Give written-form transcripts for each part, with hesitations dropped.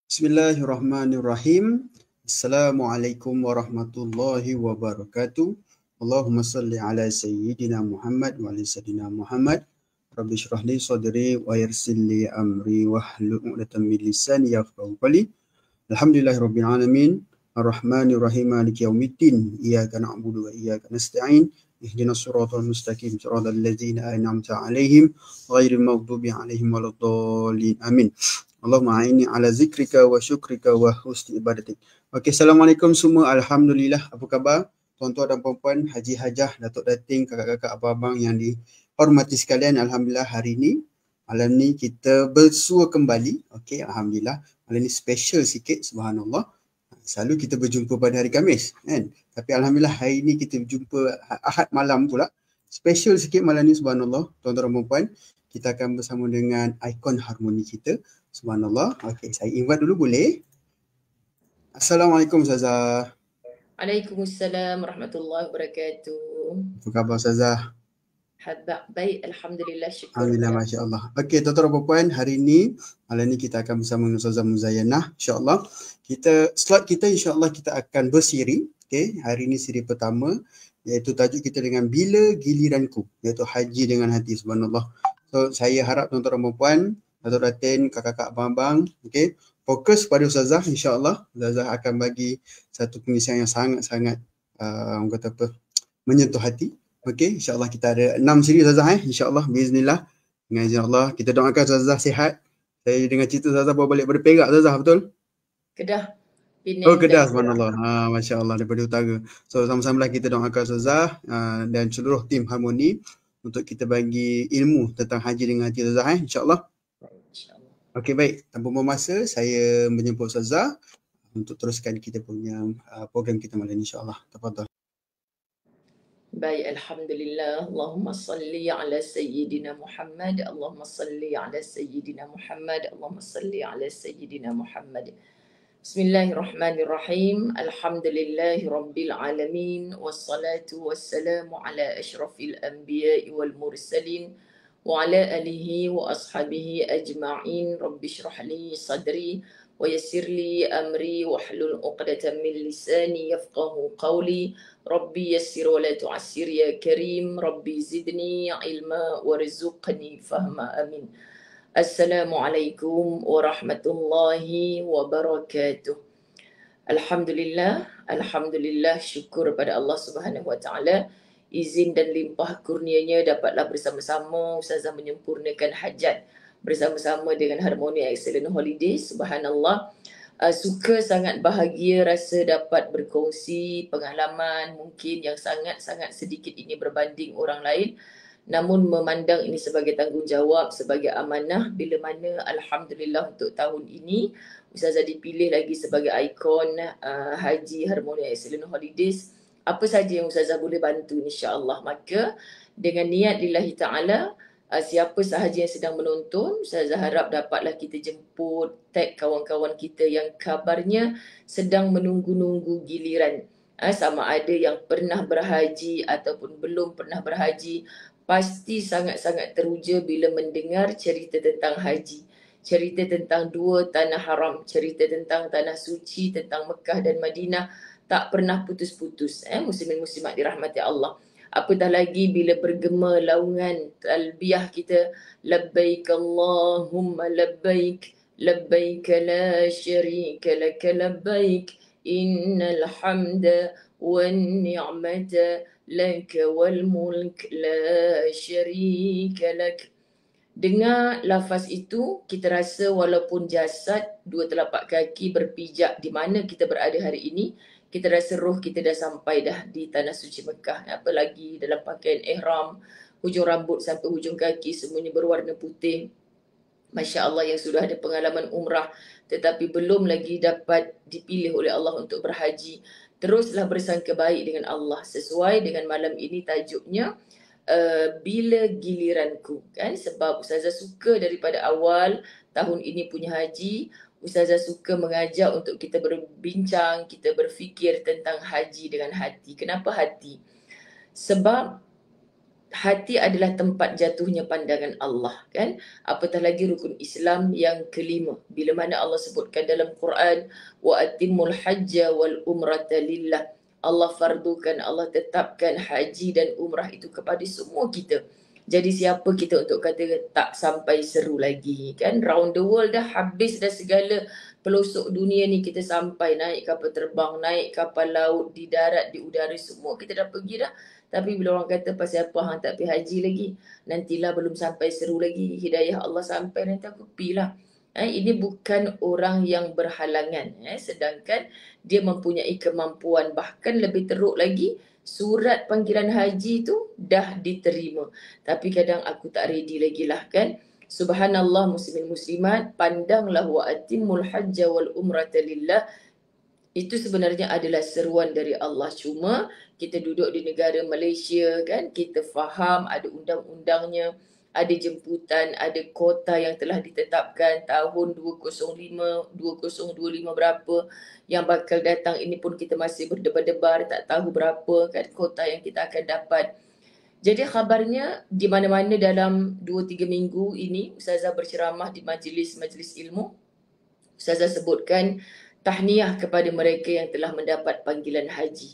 Bismillahirrahmanirrahim. Assalamualaikum warahmatullahi wabarakatuh. Allahumma salli ala sayyidina Muhammad wa ala sayyidina Muhammad. Rabbi shrah li sadri wa yassir li amri wahlul 'uqdatam min lisani yafqahu qawli. Alhamdulillahirabbil alamin. Arrahmanir rahim maliki yaumiddin. Iyyaka na'budu wa iyyaka nasta'in. Ihdinas siratal mustaqim siratal ladzina an'amta 'alaihim ghairil maghdubi 'alaihim waladdallin. Amin. Allahumma a'inni ala zikrika wa syukrika wa husni ibadatik. Okey, Assalamualaikum semua. Alhamdulillah. Apa khabar? Tuan-tuan dan puan-puan, Haji Hajah, Datuk Dating, kakak-kakak, abang-abang yang dihormati sekalian. Alhamdulillah hari ini, malam ni kita bersua kembali. Okey, Alhamdulillah. Malam ni special sikit, subhanallah. Selalu kita berjumpa pada hari Khamis, kan? Tapi Alhamdulillah hari ini kita berjumpa Ahad malam pula. Special sikit malam ni, subhanallah. Tuan-tuan dan puan-puan, kita akan bersama dengan ikon harmoni kita. Subhanallah. Okey, saya invite dulu boleh? Assalamualaikum Ustazah. Waalaikumsalam warahmatullahi wabarakatuh. Apa khabar Ustazah? Baik, Alhamdulillah, syukur. Alhamdulillah, Masya Allah. Okey, tuan-tuan dan puan, hari ini, malam ni kita akan bersama dengan Ustazah Muzayanah. InsyaAllah, slot kita insyaAllah kita akan bersiri. Okey, hari ini siri pertama, iaitu tajuk kita dengan Bila Giliranku, iaitu haji dengan hati, subhanallah. So, saya harap tuan-tuan dan puan, Datuk Datin, kakak-kakak, abang-abang, okay, fokus pada Ustazah, insyaAllah. Ustazah akan bagi satu pengisian yang sangat-sangat, orang kata apa, menyentuh hati. Okay, insyaAllah kita ada 6 siri Ustazah, insyaAllah, biiznillah. Dengan izin Allah, kita doakan Ustazah sihat. Saya dengar cerita Ustazah bawa balik dari Perak, Ustazah, betul? Kedah. Penang, oh, Kedah, subhanallah. Masya Allah, daripada utara. So, sama-sama kita doakan Ustazah dan seluruh tim Harmoni untuk kita bagi ilmu tentang haji dengan hati Ustazah, insyaAllah. Okey, baik. Tanpa buang masa, saya menjemput Ustazah untuk teruskan kita punya program kita malam ini, insyaAllah. Tafadhal. Baik, Alhamdulillah. Allahumma salli ala Sayyidina Muhammad. Allahumma salli ala Sayyidina Muhammad. Allahumma salli ala Sayyidina Muhammad. Bismillahirrahmanirrahim. Alhamdulillahi Rabbil Alamin. Wassalatu wassalamu ala ashrafil anbiya'i wal mursalin. وعلى آله وأصحابه أجمعين رب اشرح لي صدري ويسر لي أمري واحلل عقدة من لساني يفقه قولي ربي يسر ولا تعسر يا كريم ربي زدني علما وارزقني فهما آمين. السلام عليكم ورحمة الله وبركاته. Alhamdulillah, syukur pada Allah Subhanahu Wa Taala. Izin dan limpah kurnianya dapatlah bersama-sama Ustazah menyempurnakan hajat bersama-sama dengan Harmoni Excellent Holiday. Subhanallah, suka sangat bahagia rasa dapat berkongsi pengalaman mungkin yang sangat-sangat sedikit ini berbanding orang lain, namun memandang ini sebagai tanggungjawab, sebagai amanah, bila mana Alhamdulillah untuk tahun ini Ustazah dipilih lagi sebagai ikon Haji Harmoni Excellent Holidays. Apa saja yang Ustazah boleh bantu, insya-Allah. Maka dengan niat lillahi ta'ala, siapa sahaja yang sedang menonton, Ustazah harap dapatlah kita jemput, tag kawan-kawan kita yang kabarnya sedang menunggu-nunggu giliran. Sama ada yang pernah berhaji ataupun belum pernah berhaji, pasti sangat-sangat teruja bila mendengar cerita tentang haji. Cerita tentang dua tanah haram, cerita tentang tanah suci, tentang Mekah dan Madinah, tak pernah putus-putus. Muslimin muslimat dirahmati Allah. Apatah lagi bila bergema laungan talbiyah kita, labbaik Allahumma labbaik, labbaik la syarika lak labbaik, innal hamda wan ni'mata lak wal mulk la syarika lak. Dengar lafaz itu, kita rasa walaupun jasad, dua telapak kaki berpijak di mana kita berada hari ini, kita rasa roh kita dah sampai dah di tanah suci Mekah. Apalagi dalam pakaian ihram, hujung rambut sampai hujung kaki semuanya berwarna putih. Masya Allah, yang sudah ada pengalaman umrah tetapi belum lagi dapat dipilih oleh Allah untuk berhaji, teruslah bersangka baik dengan Allah. Sesuai dengan malam ini tajuknya, Bila Giliranku, kan? Sebab Ustazah suka daripada awal tahun ini punya haji, Ustazah suka mengajak untuk kita berbincang, kita berfikir tentang haji dengan hati. Kenapa hati? Sebab hati adalah tempat jatuhnya pandangan Allah, kan? Apatah lagi rukun Islam yang kelima. Bila mana Allah sebutkan dalam Quran, wa atimul hajja wal umrata lillah. Allah fardukan, Allah tetapkan haji dan umrah itu kepada semua kita. Jadi siapa kita untuk kata tak sampai seru lagi, kan? Round the world dah, habis dah segala pelosok dunia ni kita sampai, naik kapal terbang, naik kapal laut, di darat, di udara, semua kita dah pergi dah. Tapi bila orang kata pasal apa hang tak pergi haji lagi, nantilah belum sampai seru lagi, hidayah Allah sampai nanti aku pergilah. Ini bukan orang yang berhalangan, sedangkan dia mempunyai kemampuan, bahkan lebih teruk lagi, surat panggilan haji tu dah diterima. Tapi kadang aku tak ready lagi lah, kan? Subhanallah, muslimin muslimat, pandanglah wa atimul hajja wal umrata lillah. Itu sebenarnya adalah seruan dari Allah. Cuma kita duduk di negara Malaysia, kan, kita faham ada undang-undangnya, ada jemputan, ada kota yang telah ditetapkan tahun 2005, 2025 berapa yang bakal datang. Ini pun kita masih berdebar-debar, tak tahu berapa kan kota yang kita akan dapat. Jadi khabarnya di mana-mana dalam 2-3 minggu ini Ustazah berceramah di majlis-majlis ilmu. Ustazah sebutkan tahniah kepada mereka yang telah mendapat panggilan haji.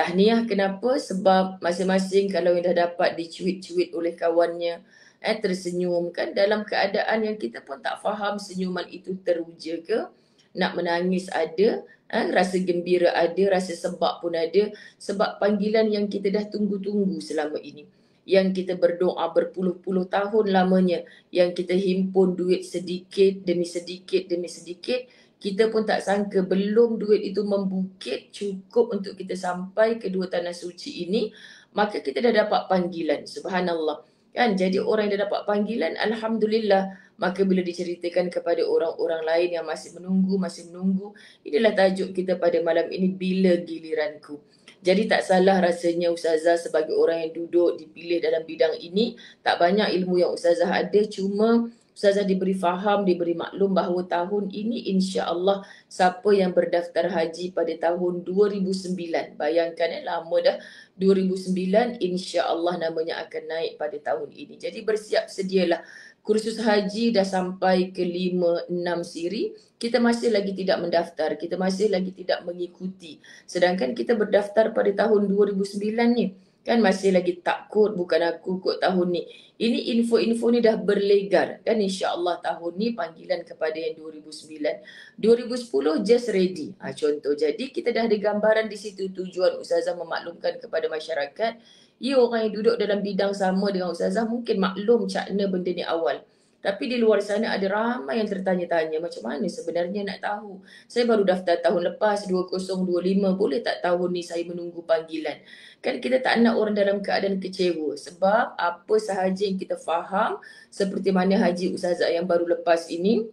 Tahniah kenapa? Sebab masing-masing kalau yang dah dapat dicuit-cuit oleh kawannya, tersenyum, kan, dalam keadaan yang kita pun tak faham senyuman itu teruja ke, nak menangis ada, rasa gembira ada, rasa sebab pun ada, sebab panggilan yang kita dah tunggu-tunggu selama ini, yang kita berdoa berpuluh-puluh tahun lamanya, yang kita himpun duit sedikit demi sedikit demi sedikit, kita pun tak sangka belum duit itu membukit cukup untuk kita sampai ke dua tanah suci ini, maka kita dah dapat panggilan. Subhanallah, kan? Jadi orang yang dah dapat panggilan, alhamdulillah. Maka bila diceritakan kepada orang-orang lain yang masih menunggu, inilah tajuk kita pada malam ini, bila giliranku. Jadi tak salah rasanya Ustazah sebagai orang yang duduk dipilih dalam bidang ini. Tak banyak ilmu yang Ustazah ada, cuma Ustazah diberi faham, diberi maklum bahawa tahun ini insya-Allah siapa yang berdaftar haji pada tahun 2009, bayangkan lama dah, 2009 insya-Allah namanya akan naik pada tahun ini. Jadi bersiap sedialah. Kursus haji dah sampai ke 5-6 siri, kita masih lagi tidak mendaftar, kita masih lagi tidak mengikuti. Sedangkan kita berdaftar pada tahun 2009 ni, kan, masih lagi takut, bukan aku kot tahun ni. Ini info-info ni dah berlegar, kan, insya-Allah tahun ni panggilan kepada yang 2009. 2010 just ready. Contoh. Jadi kita dah ada gambaran di situ. Tujuan Ustazah memaklumkan kepada masyarakat. Ya, orang yang duduk dalam bidang sama dengan Ustazah mungkin maklum cakna benda ni awal. Tapi di luar sana ada ramai yang tertanya-tanya, macam mana sebenarnya nak tahu. Saya baru daftar tahun lepas 2025, boleh tak tahun ni saya menunggu panggilan? Kan kita tak nak orang dalam keadaan kecewa, sebab apa sahaja yang kita faham, seperti mana haji Ustazah yang baru lepas ini,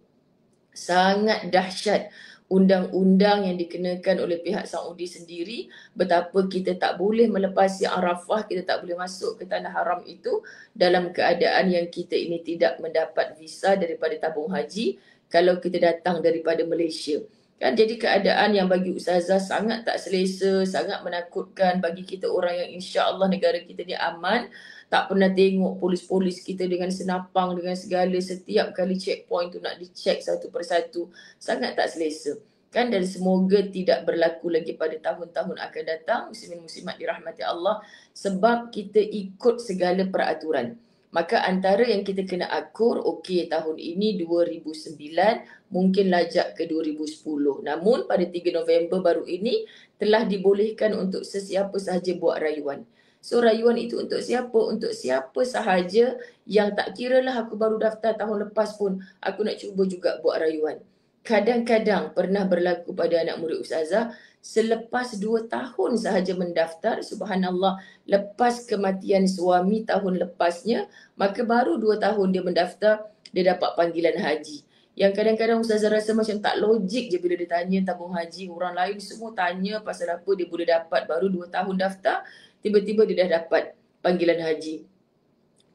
sangat dahsyat undang-undang yang dikenakan oleh pihak Saudi sendiri, betapa kita tak boleh melepasi Arafah, kita tak boleh masuk ke tanah haram itu dalam keadaan yang kita ini tidak mendapat visa daripada tabung haji kalau kita datang daripada Malaysia. Kan, jadi keadaan yang bagi Ustazah sangat tak selesa, sangat menakutkan bagi kita orang yang insya-Allah negara kita ni aman. Tak pernah tengok polis-polis kita dengan senapang, dengan segala, setiap kali checkpoint tu nak dicek satu persatu. Sangat tak selesa. Kan, dan semoga tidak berlaku lagi pada tahun-tahun akan datang, muslimin muslimat dirahmati Allah, sebab kita ikut segala peraturan. Maka antara yang kita kena akur, okey tahun ini 2009, mungkin lajak ke 2010. Namun pada 3 November baru ini telah dibolehkan untuk sesiapa sahaja buat rayuan. So rayuan itu untuk siapa? Untuk siapa sahaja yang tak kiralah aku baru daftar tahun lepas pun, aku nak cuba juga buat rayuan. Kadang-kadang pernah berlaku pada anak murid Ustazah, selepas 2 tahun sahaja mendaftar, subhanallah, lepas kematian suami tahun lepasnya, maka baru 2 tahun dia mendaftar, dia dapat panggilan haji. Yang kadang-kadang Ustazah rasa macam tak logik je bila dia tanya tabung haji, orang lain semua tanya pasal apa dia boleh dapat baru 2 tahun daftar, tiba-tiba dia dah dapat panggilan haji.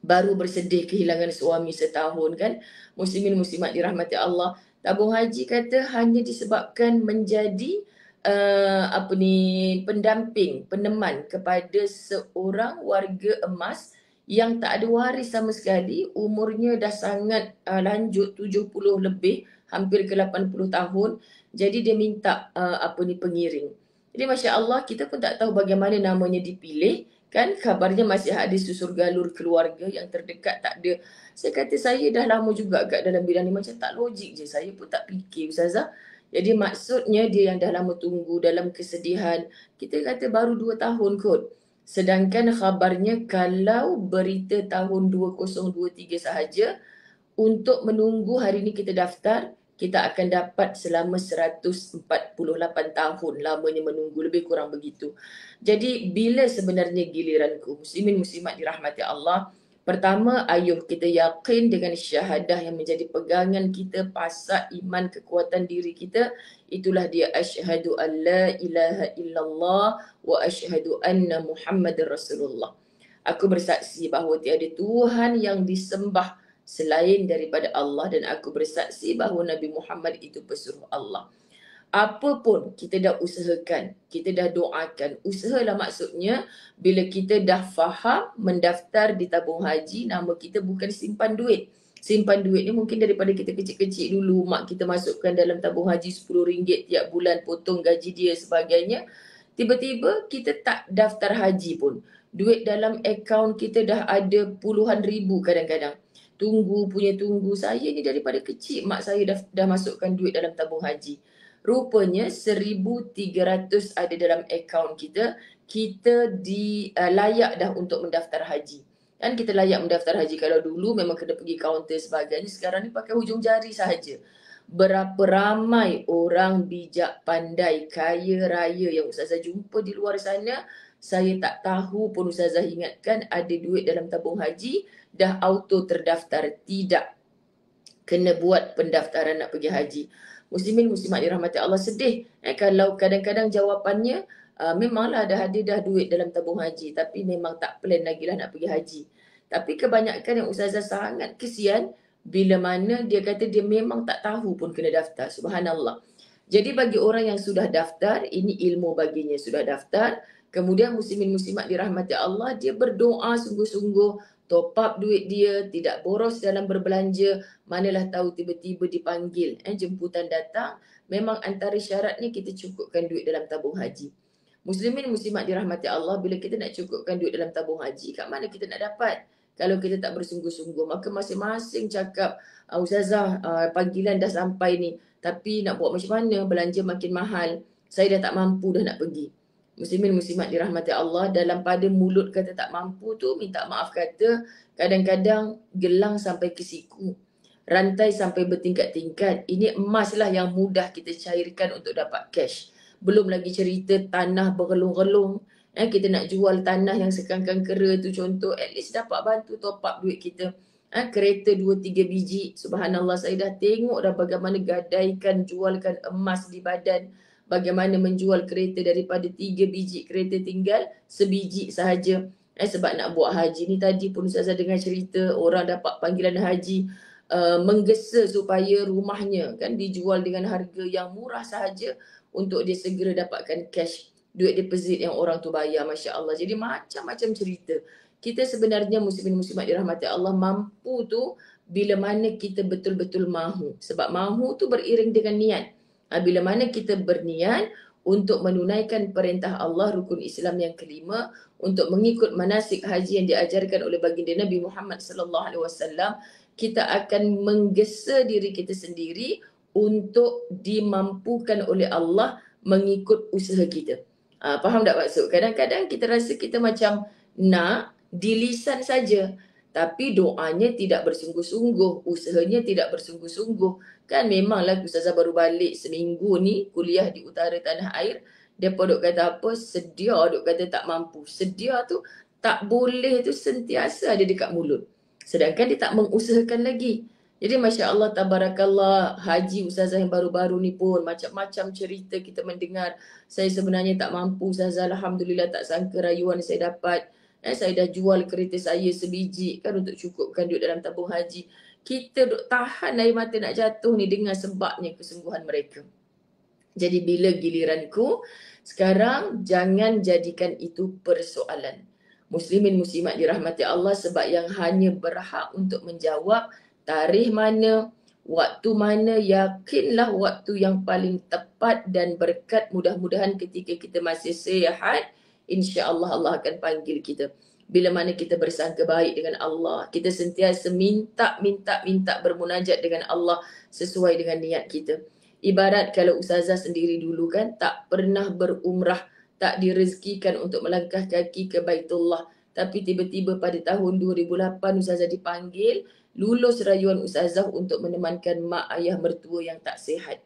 Baru bersedih kehilangan suami setahun, kan. Muslimin muslimat dirahmati Allah. Tabung haji kata hanya disebabkan menjadi pendamping, peneman kepada seorang warga emas yang tak ada waris sama sekali, umurnya dah sangat lanjut, 70 lebih, hampir ke 80 tahun. Jadi dia minta pengiring. Jadi Masya Allah, kita pun tak tahu bagaimana namanya dipilih. Kan kabarnya masih ada susur galur keluarga yang terdekat, tak ada. Saya kata saya dah lama juga kat dalam bidang ni, macam tak logik je. Saya pun tak fikir Ustazah. Jadi maksudnya dia yang dah lama tunggu dalam kesedihan. Kita kata baru 2 tahun kot. Sedangkan khabarnya kalau berita tahun 2023 sahaja, untuk menunggu hari ini kita daftar, kita akan dapat selama 148 tahun lamanya menunggu, lebih kurang begitu. Jadi bila sebenarnya giliranku? Muslimin muslimat dirahmati Allah. Pertama, ayuh kita yakin dengan syahadah yang menjadi pegangan kita, pasak iman kekuatan diri kita. Itulah dia asyhadu an la ilaha illallah wa asyhadu anna Muhammadar Rasulullah. Aku bersaksi bahawa tiada Tuhan yang disembah selain daripada Allah, dan aku bersaksi bahawa Nabi Muhammad itu pesuruh Allah. Apa pun kita dah usahakan, kita dah doakan. Usahalah maksudnya bila kita dah faham mendaftar di tabung haji, nama kita bukan simpan duit. Simpan duit ni mungkin daripada kita kecil-kecil dulu, mak kita masukkan dalam tabung haji RM10 tiap bulan, potong gaji dia sebagainya. Tiba-tiba kita tak daftar haji pun. Duit dalam akaun kita dah ada puluhan ribu kadang-kadang. Tunggu punya tunggu. Saya ni daripada kecil mak saya dah masukkan duit dalam tabung haji. Rupanya 1,300 ada dalam akaun kita. Kita layak dah untuk mendaftar haji. Kan kita layak mendaftar haji. Kalau dulu memang kena pergi kaunter sebagainya. Sekarang ni pakai hujung jari sahaja. Berapa ramai orang bijak, pandai, kaya raya yang Ustazah jumpa di luar sana. Saya tak tahu pun Ustazah ingatkan ada duit dalam tabung haji, dah auto terdaftar. Tidak. Kena buat pendaftaran nak pergi haji. Muslimin muslimat dirahmati Allah, sedih kalau kadang-kadang jawapannya memanglah dah ada dah duit dalam tabung haji, tapi memang tak plan lagi lah nak pergi haji. Tapi kebanyakan yang Ustazah sangat kesian bila mana dia kata dia memang tak tahu pun kena daftar. Subhanallah. Jadi bagi orang yang sudah daftar, ini ilmu baginya, sudah daftar. Kemudian muslimin muslimat dirahmati Allah, dia berdoa sungguh-sungguh, top up duit dia, tidak boros dalam berbelanja. Manalah tahu tiba-tiba dipanggil, jemputan datang. Memang antara syaratnya kita cukupkan duit dalam tabung haji. Muslimin muslimat dirahmati Allah, bila kita nak cukupkan duit dalam tabung haji, kat mana kita nak dapat? Kalau kita tak bersungguh-sungguh, maka masing-masing cakap, Ustazah, panggilan dah sampai ni, tapi nak buat macam mana? Belanja makin mahal. Saya dah tak mampu dah nak pergi. Muslimin muslimat dirahmati Allah, dalam pada mulut kata tak mampu tu, minta maaf kata, kadang-kadang gelang sampai ke siku, rantai sampai bertingkat-tingkat. Ini emas lah yang mudah kita cairkan untuk dapat cash. Belum lagi cerita tanah bergelung-gelung. Kita nak jual tanah yang sekangkang kera tu contoh, at least dapat bantu top up duit kita. Kereta 2-3 biji. Subhanallah, saya dah tengok dah bagaimana gadaikan, jualkan emas di badan. Bagaimana menjual kereta daripada 3 biji kereta tinggal sebiji sahaja. Sebab nak buat haji ni tadi pun Ustazah dengar cerita orang dapat panggilan haji, menggesa supaya rumahnya kan dijual dengan harga yang murah sahaja untuk dia segera dapatkan cash, duit deposit yang orang tu bayar. Masya Allah. Jadi macam-macam cerita. Kita sebenarnya muslimin muslimat dirahmati Allah, mampu tu bila mana kita betul-betul mahu. Sebab mahu tu beriring dengan niat. Bila mana kita berniat untuk menunaikan perintah Allah, rukun Islam yang kelima, untuk mengikut manasik haji yang diajarkan oleh baginda Nabi Muhammad sallallahu alaihi wasallam, kita akan menggesa diri kita sendiri untuk dimampukan oleh Allah mengikut usaha kita. Faham tak maksud? Kadang-kadang kita rasa kita macam nak di lisan saja, tapi doanya tidak bersungguh-sungguh, usahanya tidak bersungguh-sungguh. Kan memanglah Ustazah baru balik seminggu ni kuliah di utara tanah air, depa duk kata apa? Sedia duk kata tak mampu. Sedia tu tak boleh tu sentiasa ada dekat mulut. Sedangkan dia tak mengusahakan lagi. Jadi Masya Allah, tabarakallah, haji Ustazah yang baru-baru ni pun macam-macam cerita kita mendengar. Saya sebenarnya tak mampu Ustazah, alhamdulillah tak sangka rayuan saya dapat. Saya dah jual kereta saya sebiji kan untuk cukupkan duit dalam tabung haji. Kita duk tahan air mata nak jatuh ni dengan sebabnya kesungguhan mereka. Jadi bila giliranku, sekarang jangan jadikan itu persoalan. muslimin muslimat dirahmati Allah, sebab yang hanya berhak untuk menjawab tarikh mana, waktu mana, yakinlah waktu yang paling tepat dan berkat. Mudah-mudahan ketika kita masih sihat, insya-Allah Allah akan panggil kita. Bila mana kita bersangka baik dengan Allah, kita sentiasa minta bermunajat dengan Allah sesuai dengan niat kita. Ibarat kalau Ustazah sendiri dulu kan tak pernah berumrah, tak direzekikan untuk melangkah kaki ke Baitullah, tapi tiba-tiba pada tahun 2008 Ustazah dipanggil, lulus rayuan Ustazah untuk menemankan mak ayah mertua yang tak sihat.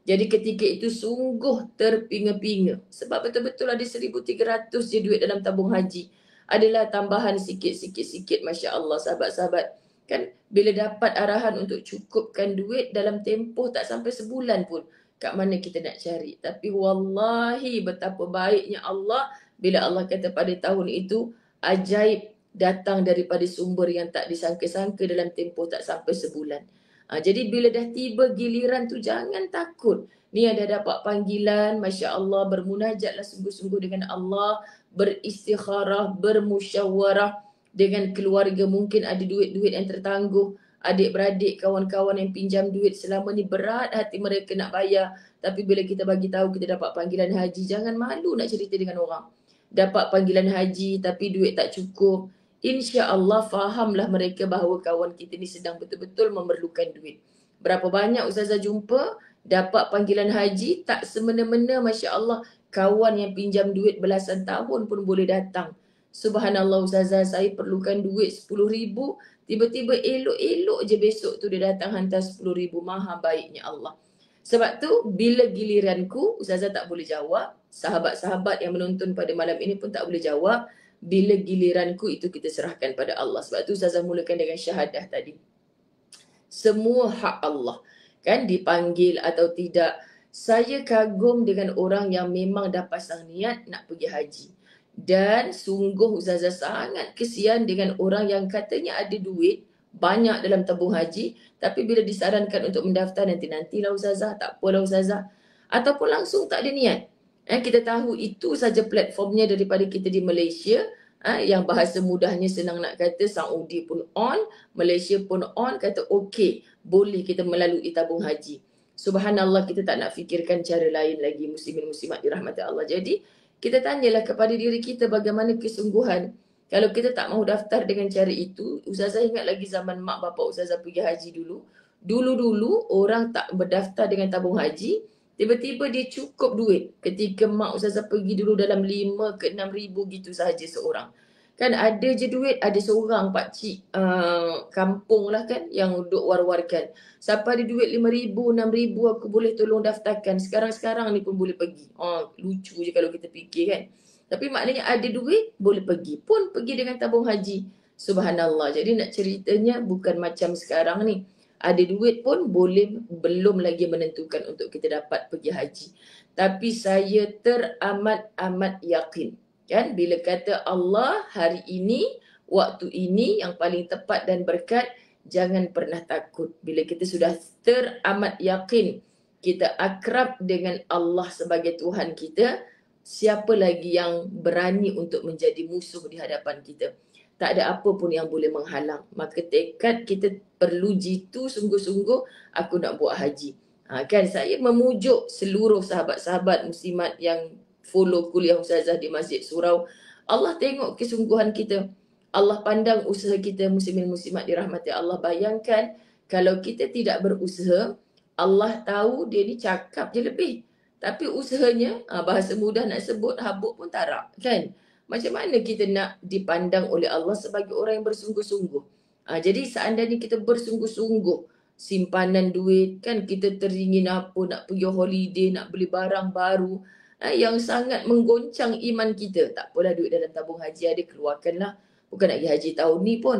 Jadi ketika itu sungguh terpinga-pinga, sebab betul-betul ada 1,300 je duit dalam tabung haji. Adalah tambahan sikit-sikit, Masya Allah sahabat-sahabat. Kan bila dapat arahan untuk cukupkan duit dalam tempoh tak sampai sebulan pun, kat mana kita nak cari. Tapi wallahi betapa baiknya Allah bila Allah kata pada tahun itu ajaib datang daripada sumber yang tak disangka-sangka dalam tempoh tak sampai sebulan. Jadi bila dah tiba giliran tu jangan takut. Ni ada dapat panggilan, Masya Allah, bermunajatlah sungguh-sungguh dengan Allah, beristikharah, bermusyawarah dengan keluarga. Mungkin ada duit-duit yang tertangguh, adik-beradik, kawan-kawan yang pinjam duit selama ni berat hati mereka nak bayar. Tapi bila kita bagi tahu kita dapat panggilan haji, jangan malu nak cerita dengan orang. Dapat panggilan haji tapi duit tak cukup, insya-Allah fahamlah mereka bahawa kawan kita ni sedang betul-betul memerlukan duit. Berapa banyak Ustazah jumpa dapat panggilan haji tak semena-mena, Masya-Allah, kawan yang pinjam duit belasan tahun pun boleh datang. Subhanallah Ustazah, saya perlukan duit 10,000, tiba-tiba elok-elok je besok tu dia datang hantar 10,000. Maha baiknya Allah. Sebab tu bila giliranku, Ustazah tak boleh jawab, sahabat-sahabat yang menonton pada malam ini pun tak boleh jawab. Bila giliranku itu kita serahkan pada Allah. Sebab tu Ustazah mulakan dengan syahadah tadi. Semua hak Allah. Kan dipanggil atau tidak. Saya kagum dengan orang yang memang dah pasang niat nak pergi haji. Dan sungguh Ustazah sangat kesian dengan orang yang katanya ada duit banyak dalam tabung haji, tapi bila disarankan untuk mendaftar nantilah Ustazah, tak apalah Ustazah. Ataupun langsung tak ada niat. Kita tahu itu saja platformnya daripada kita di Malaysia. Yang bahasa mudahnya senang nak kata, Saudi pun on, Malaysia pun on, kata okey, boleh kita melalui tabung haji. Subhanallah, kita tak nak fikirkan cara lain lagi, muslimin muslimat dirahmati Allah. Jadi kita tanyalah kepada diri kita bagaimana kesungguhan. Kalau kita tak mahu daftar dengan cara itu, Ustazah ingat lagi zaman mak bapak Ustazah pergi haji dulu. Dulu-dulu orang tak berdaftar dengan tabung haji, tiba-tiba dia cukup duit. Ketika mak Ustazah pergi dulu dalam 5 ke 6 ribu gitu sahaja seorang. Kan ada je duit, ada seorang pakcik kampung lah kan yang duk war-warkan. Siapa ada duit 5,000, 6,000 aku boleh tolong daftarkan. Sekarang-sekarang ni pun boleh pergi. Lucu je kalau kita fikir kan. Tapi maknanya ada duit, boleh pergi. Pun pergi dengan tabung haji. Subhanallah. Jadi nak ceritanya bukan macam sekarang ni. Ada duit pun boleh belum lagi menentukan untuk kita dapat pergi haji. Tapi saya teramat-amat yakin. Kan? Bila kata Allah hari ini, waktu ini yang paling tepat dan berkat, jangan pernah takut. Bila kita sudah teramat yakin, kita akrab dengan Allah sebagai Tuhan kita, siapa lagi yang berani untuk menjadi musuh di hadapan kita? Tak ada apa pun yang boleh menghalang. Maka tekad kita perlu jitu sungguh-sungguh, aku nak buat haji. Kan saya memujuk seluruh sahabat-sahabat muslimat yang follow kuliah Ustazah di Masjid Surau. Allah tengok kesungguhan kita. Allah pandang usaha kita, muslimin muslimat dirahmati Allah. Bayangkan kalau kita tidak berusaha, Allah tahu dia ni cakap je lebih. Tapi usahanya, bahasa mudah nak sebut, habuk pun tarak. Kan? Macam mana kita nak dipandang oleh Allah sebagai orang yang bersungguh-sungguh? Jadi seandainya kita bersungguh-sungguh, simpanan duit, kan kita teringin apa, nak pergi holiday, nak beli barang baru, yang sangat menggoncang iman kita. Tak apalah duit dalam tabung haji ada, keluarkanlah. Bukan nak pergi haji tahun ni pun.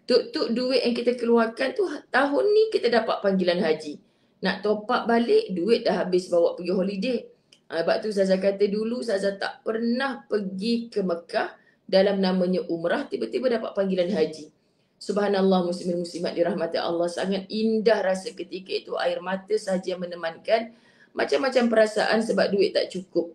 Tuk duit yang kita keluarkan tu, tahun ni kita dapat panggilan haji. Nak top up balik, duit dah habis bawa pergi holiday. Sebab tu Ustazah kata dulu, Ustazah tak pernah pergi ke Mekah dalam namanya umrah, tiba-tiba dapat panggilan haji. Subhanallah, muslimin muslimat dirahmati Allah. Sangat indah rasa ketika itu, air mata sahaja menemankan. Macam-macam perasaan sebab duit tak cukup.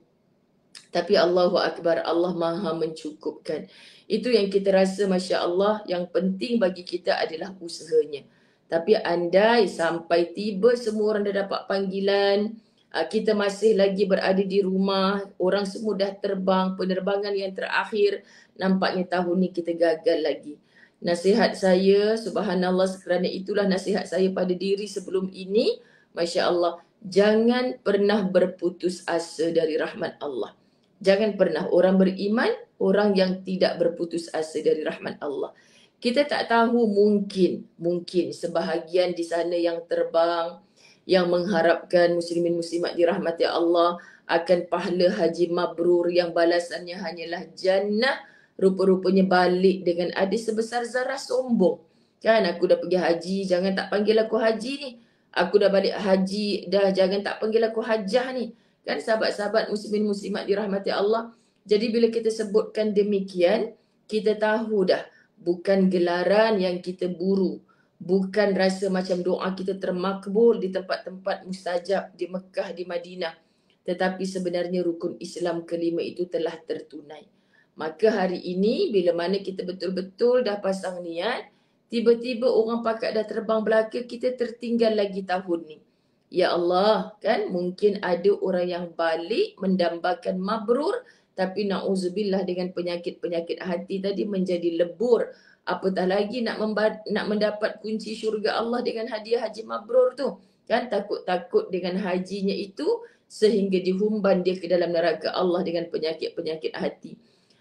Tapi Allahu Akbar, Allah Maha mencukupkan. Itu yang kita rasa, Masya Allah, yang penting bagi kita adalah usahanya. Tapi andai sampai tiba semua orang dah dapat panggilan, kita masih lagi berada di rumah, orang semua dah terbang, penerbangan yang terakhir, nampaknya tahun ni kita gagal lagi. Nasihat saya, subhanallah, kerana itulah nasihat saya pada diri sebelum ini, Masya Allah, jangan pernah berputus asa dari rahmat Allah. Jangan pernah orang beriman, orang yang tidak berputus asa dari rahmat Allah. Kita tak tahu, mungkin sebahagian di sana yang terbang, yang mengharapkan muslimin muslimat dirahmati Allah akan pahala haji mabrur yang balasannya hanyalah jannah, rupa-rupanya balik dengan ada sebesar zarah sombong. Kan aku dah pergi haji, jangan tak panggil aku haji ni. Aku dah balik haji, dah jangan tak panggil aku hajah ni. Kan sahabat-sahabat muslimin muslimat dirahmati Allah. Jadi bila kita sebutkan demikian, kita tahu dah bukan gelaran yang kita buru, bukan rasa macam doa kita termakbul di tempat-tempat mustajab di Mekah, di Madinah, tetapi sebenarnya rukun Islam kelima itu telah tertunai. Maka hari ini bila mana kita betul-betul dah pasang niat, tiba-tiba orang pakak dah terbang belaka, kita tertinggal lagi tahun ni. Ya Allah, kan mungkin ada orang yang balik mendambakan mabrur, tapi na'udzubillah dengan penyakit-penyakit hati tadi menjadi lebur. Apatah lagi nak mendapat kunci syurga Allah dengan hadiah haji mabrur tu. Kan takut-takut dengan hajinya itu sehingga dihumban dia ke dalam neraka Allah dengan penyakit-penyakit hati.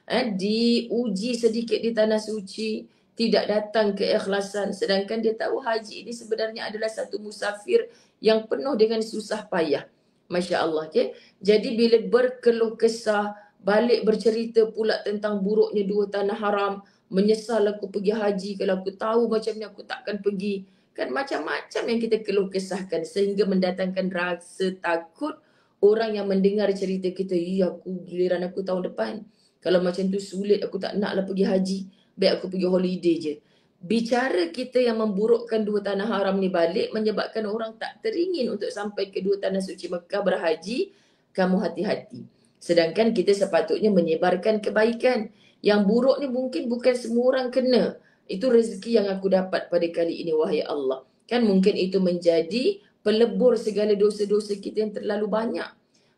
Diuji sedikit di tanah suci, tidak datang keikhlasan, sedangkan dia tahu haji ini sebenarnya adalah satu musafir yang penuh dengan susah payah. Masya Allah. Okay? Jadi bila berkeluh kesah, balik bercerita pula tentang buruknya dua tanah haram, menyesal aku pergi haji, kalau aku tahu macam ni aku takkan pergi. Kan macam-macam yang kita keluh kesahkan sehingga mendatangkan rasa takut orang yang mendengar cerita kita. Aku giliran aku tahun depan. Kalau macam tu sulit, aku tak naklah pergi haji. Baik aku pergi holiday je. Bicara kita yang memburukkan dua tanah haram ni balik menyebabkan orang tak teringin untuk sampai ke dua tanah suci Mekah berhaji. Kamu hati-hati. Sedangkan kita sepatutnya menyebarkan kebaikan. Yang buruk ni mungkin bukan semua orang kena. Itu rezeki yang aku dapat pada kali ini, wahai Allah. Kan mungkin itu menjadi pelebur segala dosa-dosa kita yang terlalu banyak.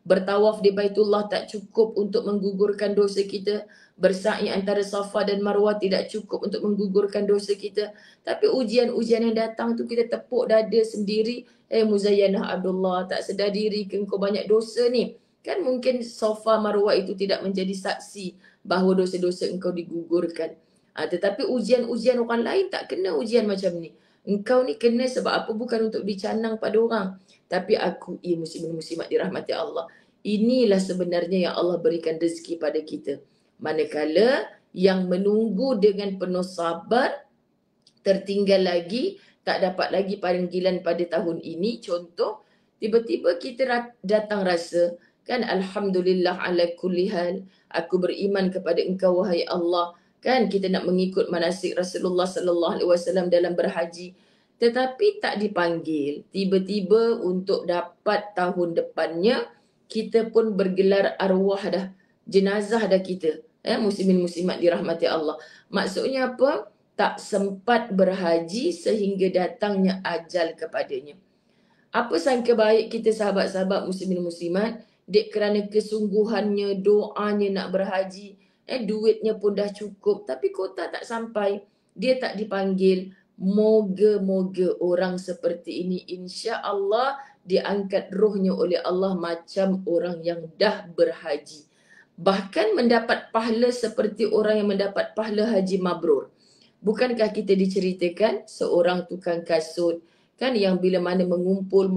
Bertawaf di Baitullah tak cukup untuk menggugurkan dosa kita. Bersa'i antara Safa dan Marwah tidak cukup untuk menggugurkan dosa kita. Tapi ujian-ujian yang datang tu kita tepuk dada sendiri. Muzayyanah Abdullah, tak sedar diri ke engkau banyak dosa ni. Kan mungkin Safa Marwah itu tidak menjadi saksi bahawa dosa-dosa engkau digugurkan. Tetapi ujian-ujian orang lain tak kena ujian macam ni. Engkau ni kena sebab apa? Bukan untuk dicanang pada orang. Tapi aku, muslimin muslimat dirahmati Allah, inilah sebenarnya yang Allah berikan rezeki pada kita. Manakala yang menunggu dengan penuh sabar, tertinggal lagi, tak dapat lagi panggilan pada tahun ini. Contoh, tiba-tiba kita datang rasa, kan Alhamdulillah ala kulli hal, aku beriman kepada engkau wahai Allah. Kan kita nak mengikut manasik Rasulullah sallallahu alaihi wasallam dalam berhaji, tetapi tak dipanggil. Tiba-tiba untuk dapat tahun depannya, kita pun bergelar arwah dah. Jenazah dah kita. Muslimin muslimat dirahmati Allah. Maksudnya apa? Tak sempat berhaji sehingga datangnya ajal kepadanya. Apa sangka baik kita sahabat-sahabat muslimin muslimat, dek kerana kesungguhannya, doanya nak berhaji, duitnya pun dah cukup, tapi kota tak sampai, dia tak dipanggil. Moga-moga orang seperti ini insya-Allah diangkat rohnya oleh Allah macam orang yang dah berhaji. Bahkan mendapat pahala seperti orang yang mendapat pahala haji mabrur. Bukankah kita diceritakan seorang tukang kasut, kan, yang bila mana mengumpul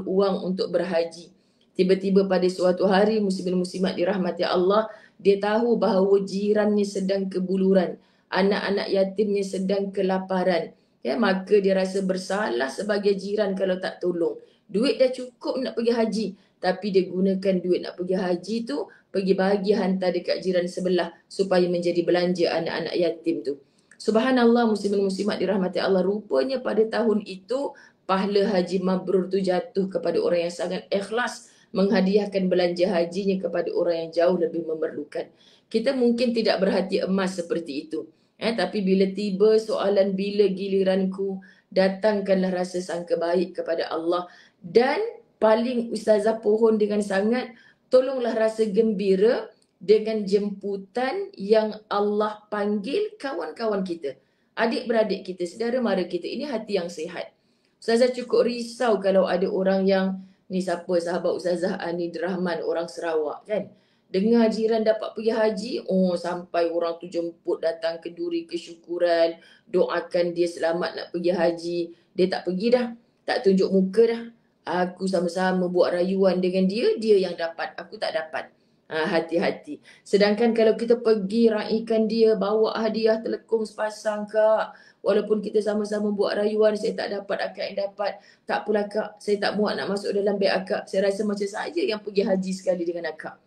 uang untuk berhaji. Tiba-tiba pada suatu hari, muslimin muslimat dirahmati Allah, dia tahu bahawa jirannya sedang kebuluran. Anak-anak yatimnya sedang kelaparan. Maka dia rasa bersalah sebagai jiran kalau tak tolong. Duit dah cukup nak pergi haji, tapi dia gunakan duit nak pergi haji tu, pergi bagi hantar dekat jiran sebelah supaya menjadi belanja anak-anak yatim tu. Subhanallah, muslimin muslimat dirahmati Allah. Rupanya pada tahun itu, pahala haji mabrur tu jatuh kepada orang yang sangat ikhlas menghadiahkan belanja hajinya kepada orang yang jauh lebih memerlukan. Kita mungkin tidak berhati emas seperti itu. Tapi bila tiba soalan bila giliranku, datangkanlah rasa sangka baik kepada Allah. Dan paling Ustazah pohon dengan sangat, tolonglah rasa gembira dengan jemputan yang Allah panggil kawan-kawan kita, adik-beradik kita, saudara mara kita. Ini hati yang sihat. Ustazah cukup risau kalau ada orang yang, ni siapa sahabat Ustazah Anid Rahman, orang Sarawak kan, dengar jiran dapat pergi haji, sampai orang tu jemput datang ke duri kesyukuran, doakan dia selamat nak pergi haji. Dia tak pergi dah, tak tunjuk muka dah. Aku sama-sama buat rayuan dengan dia, dia yang dapat, aku tak dapat. Hati-hati. Sedangkan kalau kita pergi raikan dia, bawa hadiah telekung sepasang, Kak, walaupun kita sama-sama buat rayuan, saya tak dapat, akak yang dapat. Tak apalah Kak, saya tak muat nak masuk dalam beg akak. Saya rasa macam saya yang pergi haji sekali dengan akak.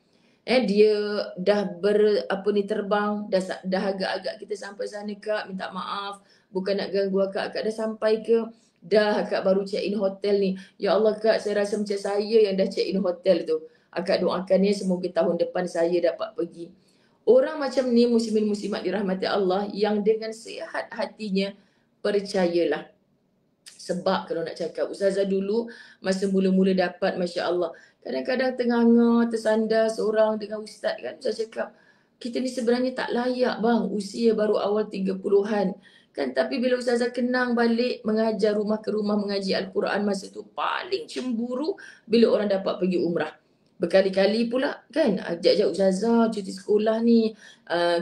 Dia dah terbang, dah agak-agak kita sampai sana Kak, minta maaf, bukan nak ganggu akak dah sampai ke? Dah akak baru check in hotel ni. Ya Allah Kak, saya rasa macam saya yang dah check in hotel tu. Akak doakannya semoga tahun depan saya dapat pergi. Orang macam ni, muslimin muslimat dirahmati Allah, yang dengan sihat hatinya, percayalah. Sebab kalau nak cakap, Ustazah dulu masa mula-mula dapat, Masya Allah, kadang-kadang tengah-tengah tersandar seorang dengan Ustaz kan, Ustaz cakap, kita ni sebenarnya tak layak bang, usia baru awal 30-an. Kan, tapi bila Ustazah kenang balik mengajar rumah ke rumah mengaji Al-Quran masa tu, paling cemburu bila orang dapat pergi umrah. Berkali-kali pula kan, ajak-ajak Ustazah cuti sekolah ni,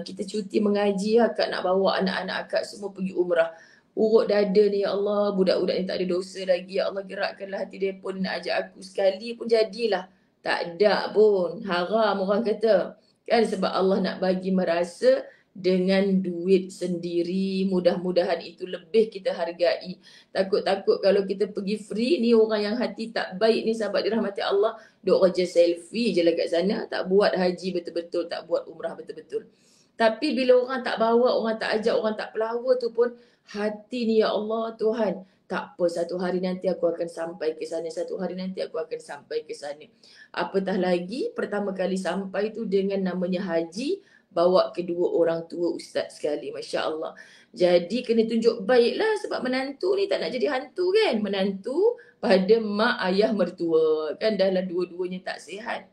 kita cuti mengaji, akak nak bawa anak-anak akak semua pergi umrah. Urut dada ni, ya Allah, budak-budak ni tak ada dosa lagi, ya Allah, gerakkanlah hati dia pun nak ajak aku sekali pun jadilah. Tak ada pun, haram orang kata kan, sebab Allah nak bagi merasa dengan duit sendiri. Mudah-mudahan itu lebih kita hargai. Takut-takut kalau kita pergi free ni, orang yang hati tak baik ni, sahabat dirahmati Allah, duk kerja selfie je lah kat sana, tak buat haji betul-betul, tak buat umrah betul-betul. Tapi bila orang tak bawa, orang tak ajak, orang tak pelawa tu pun, hati ni, ya Allah Tuhan, tak apa, satu hari nanti aku akan sampai ke sana, satu hari nanti aku akan sampai ke sana. Apatah lagi pertama kali sampai tu dengan namanya haji, bawa kedua orang tua ustaz sekali, Masya Allah. Jadi kena tunjuk baiklah, sebab menantu ni tak nak jadi hantu kan, menantu pada mak ayah mertua kan, dah lah dua-duanya tak sihat.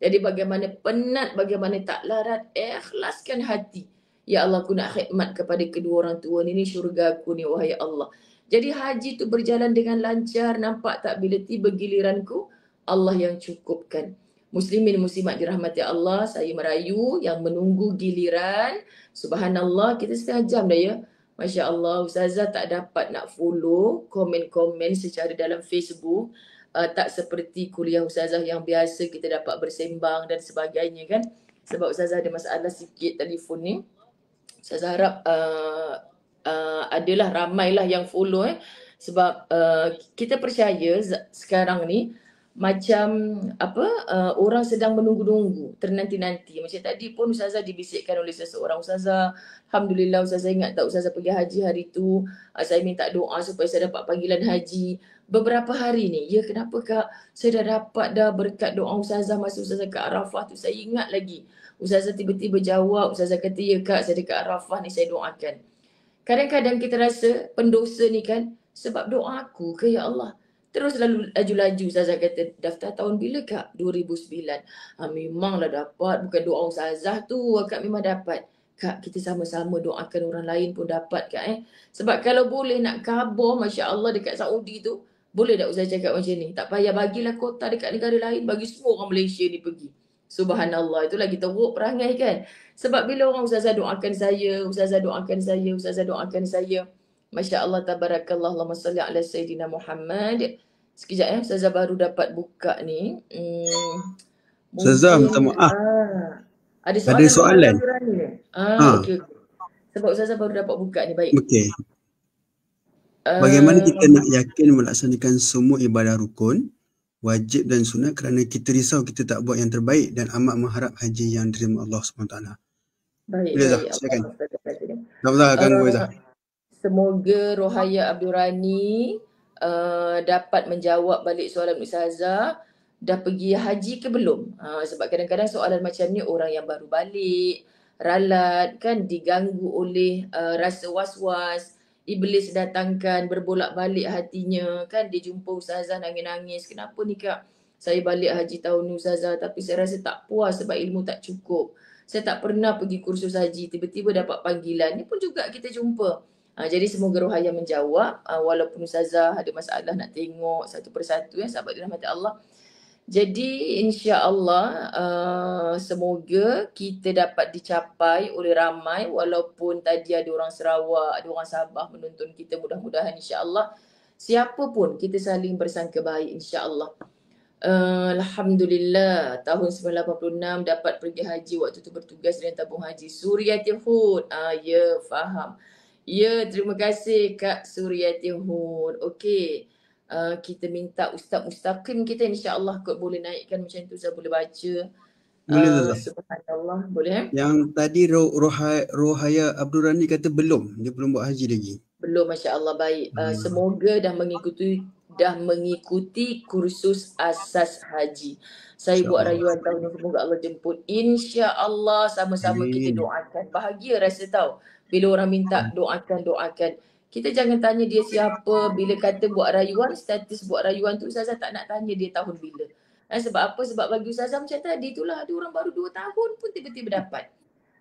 Jadi bagaimana penat, bagaimana tak larat, ikhlaskan hati. Ya Allah, aku nak khidmat kepada kedua orang tua ni syurga aku ni, wahai Allah. Jadi haji tu berjalan dengan lancar, nampak tak bila tiba giliranku, Allah yang cukupkan. Muslimin muslimat dirahmati Allah, saya merayu yang menunggu giliran. Subhanallah, kita setengah jam dah ya. Masya Allah, Ustazah tak dapat nak follow komen-komen secara dalam Facebook. Tak seperti kuliah Ustazah yang biasa kita dapat bersembang dan sebagainya kan. Sebab Ustazah ada masalah sikit telefon ni. Ustazah harap adalah ramailah yang follow sebab kita percaya sekarang ni macam orang sedang menunggu-nunggu, ternanti-nanti. Macam tadi pun Ustazah dibisikkan oleh seseorang, Ustazah, Alhamdulillah Ustazah ingat tak Ustazah pergi haji hari tu, saya minta doa supaya saya dapat panggilan haji. Beberapa hari ni, ya kenapa Kak, saya dah dapat dah berkat doa Ustazah masa Ustazah ke Arafah tu. Saya ingat lagi, Ustazah tiba-tiba jawab, Ustazah kata, ya Kak, saya dekat Arafah ni, saya doakan. Kadang-kadang kita rasa pendosa ni kan, sebab doa aku ke ya Allah. Terus lalu laju-laju Ustazah kata, daftar tahun bila Kak? 2009. Memanglah dapat, bukan doa Ustazah tu, Kak memang dapat. Kak, kita sama-sama doakan orang lain pun dapat Kak Sebab kalau boleh nak khabar, Masya Allah, dekat Saudi tu, boleh tak Ustazah cakap macam ni? Tak payah bagilah kota dekat negara lain, bagi semua orang Malaysia ni pergi. Subhanallah, itulah kita teruk perangai kan. Sebab bila orang Ustazah doakan saya, Ustazah doakan saya, Ustazah doakan saya, Masya Allah, tabarakallah, Allahumma salli ala Sayyidina Muhammad. Sekejap Ustazah baru dapat buka ni. Ustazah, minta maaf. Ada soalan? Okey. Sebab Ustazah baru dapat buka ni, baik. Okey. Bagaimana kita nak yakin melaksanakan semua ibadah rukun, wajib dan sunat kerana kita risau kita tak buat yang terbaik dan amat mengharap haji yang diterima Allah SWT. Baik, silakan. Zah. Semoga Rohaya Abdul Rani dapat menjawab balik soalan Ustazah dah pergi haji ke belum? Sebab kadang-kadang soalan macam ni orang yang baru balik, ralat kan, diganggu oleh rasa was-was, iblis datangkan, berbolak-balik hatinya kan, dia jumpa ustazah nangis-nangis, kenapa ni kak? Saya balik haji tahun ni ustazah tapi saya rasa tak puas sebab ilmu tak cukup. Saya tak pernah pergi kursus haji, tiba-tiba dapat panggilan. Ni pun juga kita jumpa. Jadi semoga Rohaya menjawab, walaupun ustazah ada masalah nak tengok satu persatu ya sahabat dirahmati Allah. Jadi insya-Allah semoga kita dapat dicapai oleh ramai, walaupun tadi ada orang Sarawak, ada orang Sabah menonton kita, mudah-mudahan insya-Allah siapa pun kita saling bersangka baik insya-Allah. Alhamdulillah tahun 1986 dapat pergi haji waktu tu bertugas dengan tabung haji Suriati Hud. Ya, faham. Ya, terima kasih Kak Suriati Hud. Okey. Kita minta Ustaz Mustaqim kita insya-Allah kot boleh naikkan macam tu, saya boleh baca. Boleh Ustazah. Subhanallah, boleh? Yang tadi Rohaya Abdul Rani kata belum, dia belum buat haji lagi. Belum, masya-Allah, baik. Semoga dah mengikuti kursus asas haji. Saya buat rayuan tahun ni, semoga Allah jemput. Insya-Allah sama-sama kita doakan. Bahagia rasa tahu bila orang minta doakan. Kita jangan tanya dia siapa, bila kata buat rayuan, status buat rayuan tu Ustazah tak nak tanya dia tahun bila. Sebab apa? Sebab bagi Ustazah macam tadi itulah, ada orang baru 2 tahun pun tiba-tiba dapat.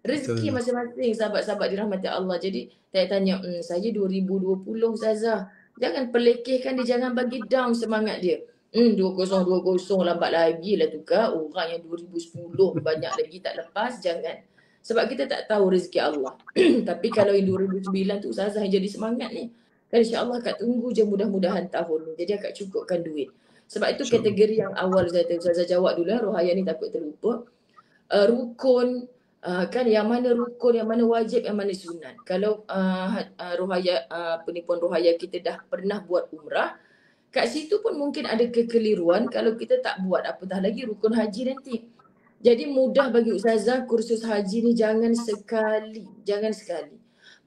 Rezeki masing-masing sahabat-sahabat dirahmati Allah. Jadi saya tanya, saya 2020 Ustazah. Jangan pelekehkan dia, jangan bagi down semangat dia. 2020 lambat lagi lah tu Kak. Orang yang 2010 banyak lagi tak lepas, jangan. Sebab kita tak tahu rezeki Allah. Tapi kalau yang 2009 tu Ustazah yang jadi semangat ni. Kan insya-Allah Kak tunggu je mudah-mudahan tahun ni. Jadi Kak cukupkan duit. Sebab itu kategori yang awal Ustazah jawab dulu. Rohaya ni takut terlupa. Rukun, kan yang mana rukun, yang mana wajib, yang mana sunat. Kalau Rohaya, penipuan Rohaya kita dah pernah buat umrah, kat situ pun mungkin ada kekeliruan kalau kita tak buat, apatah lagi rukun haji nanti. Jadi mudah bagi Ustazah, kursus haji ni jangan sekali.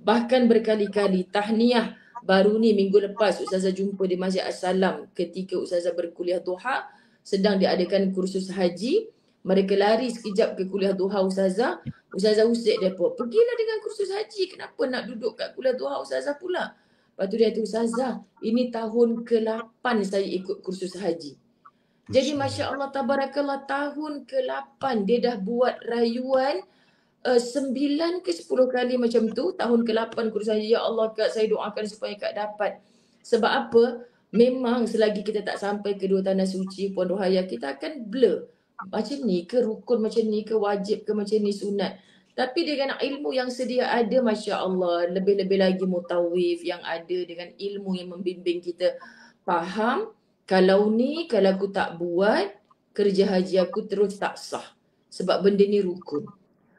Bahkan berkali-kali. Tahniah baru ni minggu lepas Ustazah jumpa di Masjid As-Salam ketika Ustazah berkuliah duha, sedang diadakan kursus haji. Mereka lari sekejap ke kuliah duha Ustazah usik mereka. Pergilah dengan kursus haji, kenapa nak duduk kat kuliah duha Ustazah pula? Lepas tu dia kata, Ustazah, ini tahun ke-8 saya ikut kursus haji. Jadi Masya Allah, tabarakallah, tahun ke-8 dia dah buat rayuan 9 ke 10 kali macam tu. Tahun ke-8 kursus haji, ya Allah Kak, saya doakan supaya Kak dapat. Sebab apa? Memang selagi kita tak sampai ke 2 tanah suci Puan Rohaya, kita akan blur. Macam ni ke rukun, macam ni ke wajib ke, macam ni sunat. Tapi dengan ilmu yang sedia ada, Masya Allah, lebih-lebih lagi mutawif yang ada dengan ilmu yang membimbing kita faham. Kalau aku tak buat, kerja haji aku terus tak sah. Sebab benda ni rukun.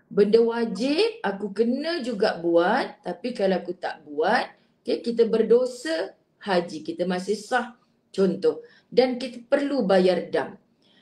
Benda wajib, aku kena juga buat. Tapi kalau aku tak buat, kita berdosa, haji kita masih sah. Contoh. Dan kita perlu bayar dam.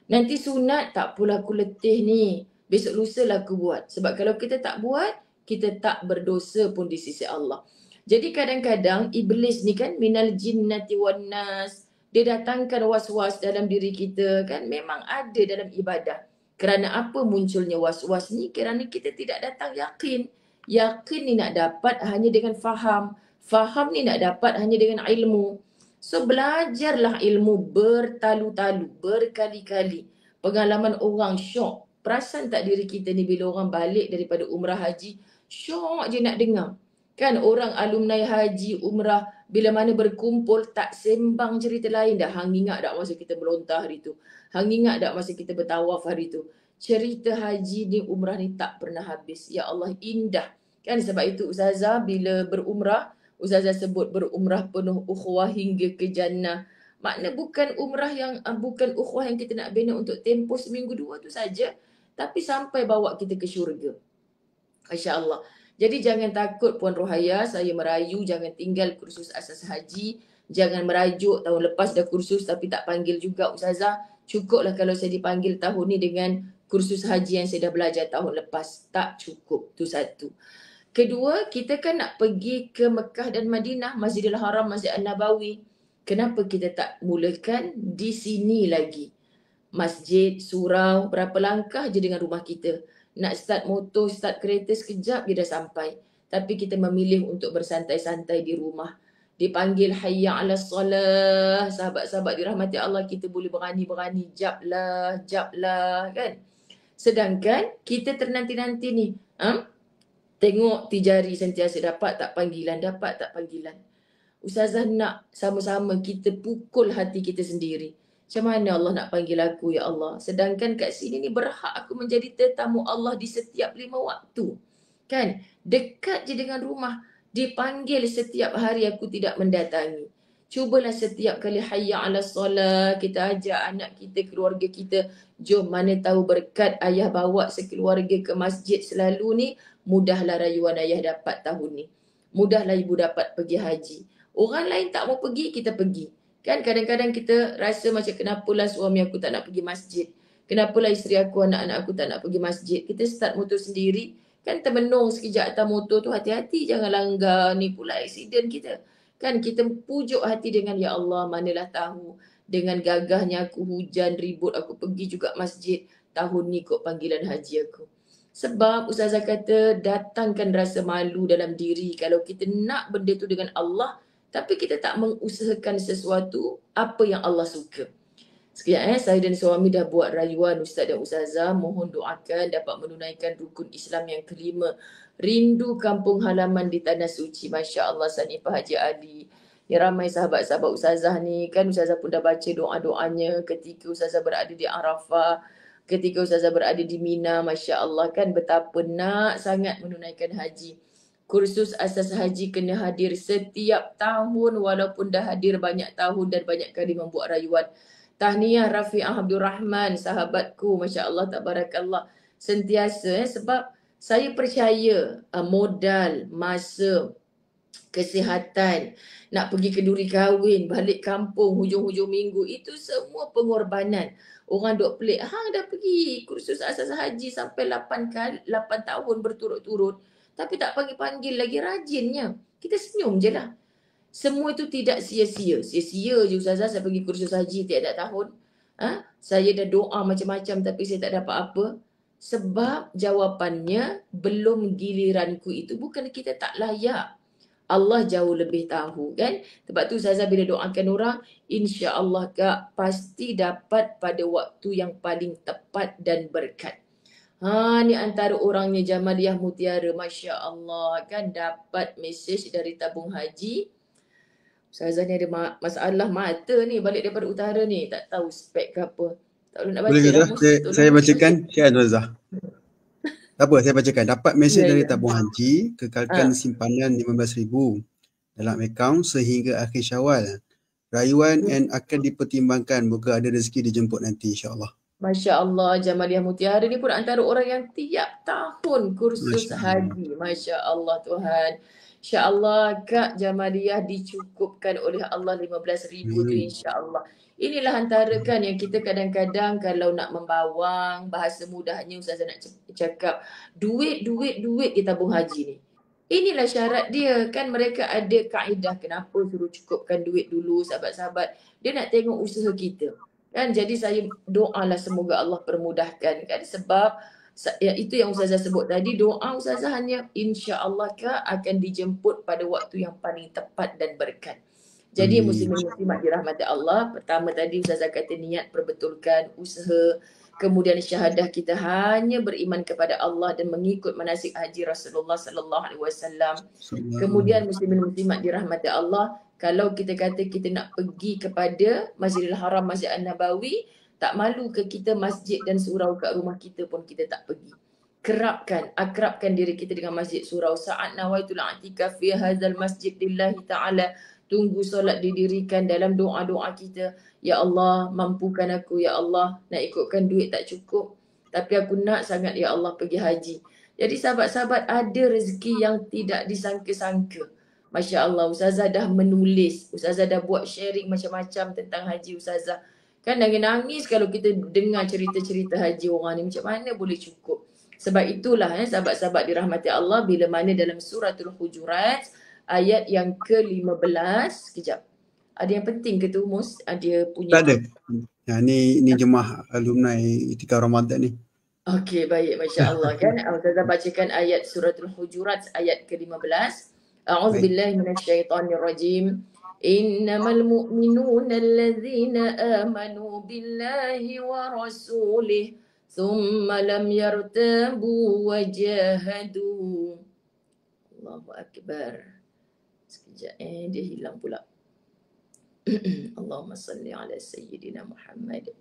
Nanti sunat, tak pula aku letih ni. Besok lusa lah aku buat. Sebab kalau kita tak buat, kita tak berdosa pun di sisi Allah. Jadi kadang-kadang iblis ni kan, minal jinnati wan nas, dia datangkan was-was dalam diri kita kan, memang ada dalam ibadah. Kerana apa munculnya was-was ni? Kerana kita tidak datang yakin. Yakin ni nak dapat hanya dengan faham. Faham ni nak dapat hanya dengan ilmu. So belajarlah ilmu bertalu-talu, berkali-kali. Pengalaman orang syok. Perasan tak diri kita ni bila orang balik daripada umrah haji, syok je nak dengar. Kan orang alumni haji, umrah, bila mana berkumpul tak sembang cerita lain dah. Hang ingat tak masa kita melontar hari tu? Hang ingat tak masa kita bertawaf hari tu? Cerita haji ni, umrah ni tak pernah habis. Ya Allah, indah. Kan sebab itu Ustazah bila berumrah, Ustazah sebut berumrah penuh ukhuwah hingga ke jannah. Makna bukan umrah yang, bukan ukhuwah yang kita nak bina untuk tempoh seminggu 2 tu saja. Tapi sampai bawa kita ke syurga. Masya Allah. Jadi jangan takut Puan Rohaya, saya merayu jangan tinggal kursus asas haji. Jangan merajuk tahun lepas dah kursus tapi tak panggil juga Ustazah. Cukuplah kalau saya dipanggil tahun ni dengan kursus haji yang saya dah belajar tahun lepas. Tak cukup, tu satu. Kedua, kita kan nak pergi ke Mekah dan Madinah, Masjidil Haram, Masjid An-Nabawi. Kenapa kita tak mulakan di sini lagi? masjid, surau, berapa langkah je dengan rumah kita. Nak start motor, start kereta sekejap dia dah sampai. Tapi kita memilih untuk bersantai-santai di rumah. Dipanggil hayya ala salah, sahabat-sahabat dirahmati Allah, kita boleh berani-berani jap lah kan. Sedangkan kita ternanti-nanti ni, tengok tijari sentiasa dapat tak panggilan. Ustazah nak sama-sama kita pukul hati kita sendiri. Macam mana Allah nak panggil aku, ya Allah? Sedangkan kat sini ni berhak aku menjadi tetamu Allah di setiap 5 waktu. Kan? Dekat je dengan rumah. Dipanggil setiap hari aku tidak mendatangi. Cubalah setiap kali hayya ala solat, kita ajak anak kita, keluarga kita. Jom, mana tahu berkat ayah bawa sekeluarga ke masjid selalu ni, mudahlah rayuan ayah dapat tahun ni. Mudahlah ibu dapat pergi haji. Orang lain tak mau pergi, kita pergi. Kan kadang-kadang kita rasa macam kenapalah suami aku tak nak pergi masjid. Kenapalah isteri aku, anak-anak aku tak nak pergi masjid. Kita start motor sendiri. Kan termenung sekejap atas motor tu, hati-hati jangan langgar, ni pula aksiden kita. Kan kita pujuk hati dengan ya Allah, manalah tahu. Dengan gagahnya aku hujan, ribut, aku pergi juga masjid. Tahun ni kok panggilan haji aku. Sebab Ustazah kata datangkan rasa malu dalam diri kalau kita nak benda tu dengan Allah, tapi kita tak mengusahakan sesuatu apa yang Allah suka. Sekejap saya dan suami dah buat rayuan Ustaz dan Ustazah. Mohon doakan dapat menunaikan rukun Islam yang kelima. Rindu kampung halaman di Tanah Suci. Masya Allah, Sanifah Haji Ali. Ya, ramai sahabat-sahabat Ustazah ni. Kan Ustazah pun dah baca doa-doanya ketika Ustazah berada di Arafah. Ketika Ustazah berada di Mina. Masya Allah, kan betapa nak sangat menunaikan haji. Kursus asas haji kena hadir setiap tahun walaupun dah hadir banyak tahun dan banyak kali membuat rayuan. Tahniah Rafi'ah Abdul Rahman, sahabatku, Masya Allah, tabarakallah. Sentiasa sebab saya percaya modal, masa, kesihatan, nak pergi kenduri kahwin, balik kampung, hujung-hujung minggu, itu semua pengorbanan. Orang duk pelik, hang dah pergi kursus asas haji sampai 8 tahun berturut-turut. Tapi tak panggil-panggil lagi, rajinnya. Kita senyum je lah. Semua itu tidak sia-sia. Sia-sia je Ustazah saya pergi kursus haji tiap-tiap tahun. Saya dah doa macam-macam tapi saya tak dapat apa. Sebab jawapannya belum giliranku itu. Bukan kita tak layak. Allah jauh lebih tahu kan. Sebab tu Ustazah bila doakan orang, insya-Allah Kak pasti dapat pada waktu yang paling tepat dan berkat. Ni antara orangnya Jamaliah Mutiara, Masya Allah, kan dapat mesej dari tabung haji. Ustazah ni ada masalah mata ni, balik daripada utara ni, tak tahu spek ke apa. Tak boleh nak baca. Boleh ke saya bacakan? Syed Ustazah. Tak apa, saya bacakan. Dapat mesej dari tabung haji, kekalkan simpanan 15,000 dalam akaun sehingga akhir Syawal. Rayuan and akan dipertimbangkan, moga ada rezeki dijemput nanti insya-Allah. Masya Allah, Jamaliah Mutiara ni pun antara orang yang tiap tahun kursus haji. Masya Allah Tuhan. Insya Allah Kak Jamaliah dicukupkan oleh Allah 15,000 tu insya Allah. Inilah antara kan yang kita kadang-kadang kalau nak membawang, bahasa mudahnya Ustazah nak cakap, duit di tabung haji ni. Inilah syarat dia kan, mereka ada kaedah kenapa suruh cukupkan duit dulu sahabat-sahabat. Dia nak tengok usaha kita. Kan, jadi saya doalah semoga Allah permudahkan kan, sebab itu yang Ustazah sebut tadi, doa Ustazah hanya insya-Allah Kak akan dijemput pada waktu yang paling tepat dan berkat. Jadi muslimin-muslimat dirahmati Allah, pertama tadi Ustazah kata niat perbetulkan usaha, kemudian syahadah kita hanya beriman kepada Allah dan mengikut manasik haji Rasulullah sallallahu alaihi wasallam. Kemudian muslimin-muslimat dirahmati Allah, kalau kita kata kita nak pergi kepada Masjidil Haram, Masjid An-Nabawi, tak malu ke kita masjid dan surau kat rumah kita pun kita tak pergi. Akrabkan diri kita dengan masjid surau. Sa'at nawaitul i'tikaf fi hadzal masjid lillahi ta'ala. Tunggu solat didirikan dalam doa-doa kita. Ya Allah, mampukan aku, ya Allah, nak ikutkan duit tak cukup. Tapi aku nak sangat ya Allah pergi haji. Jadi sahabat-sahabat, ada rezeki yang tidak disangka-sangka. Masya Allah, Ustazah dah menulis, Ustazah dah buat sharing macam-macam tentang haji Ustazah. Kan nangis-nangis kalau kita dengar cerita-cerita haji orang ni, macam mana boleh cukup. Sebab itulah sahabat-sahabat dirahmati Allah, bila mana dalam suratul Hujurat, ayat yang ke-15, sekejap. Ada yang penting ke tu Mus? Ada punya? Tak ada. Ya, ini jemaah alumni Itikaf Ramadan ni. Okey, baik, masya-Allah kan. Ustazah bacakan ayat suratul Hujurat ayat ke-15. Baik. A'udzubillahi minasyaitonirrajim. Innamal mu'minuna allazina amanu billahi wa rasulih thumma lam yartabu wa jahadu. Allahu akbar. Sekejap dia hilang pula. Allahumma salli ala sayyidina Muhammad.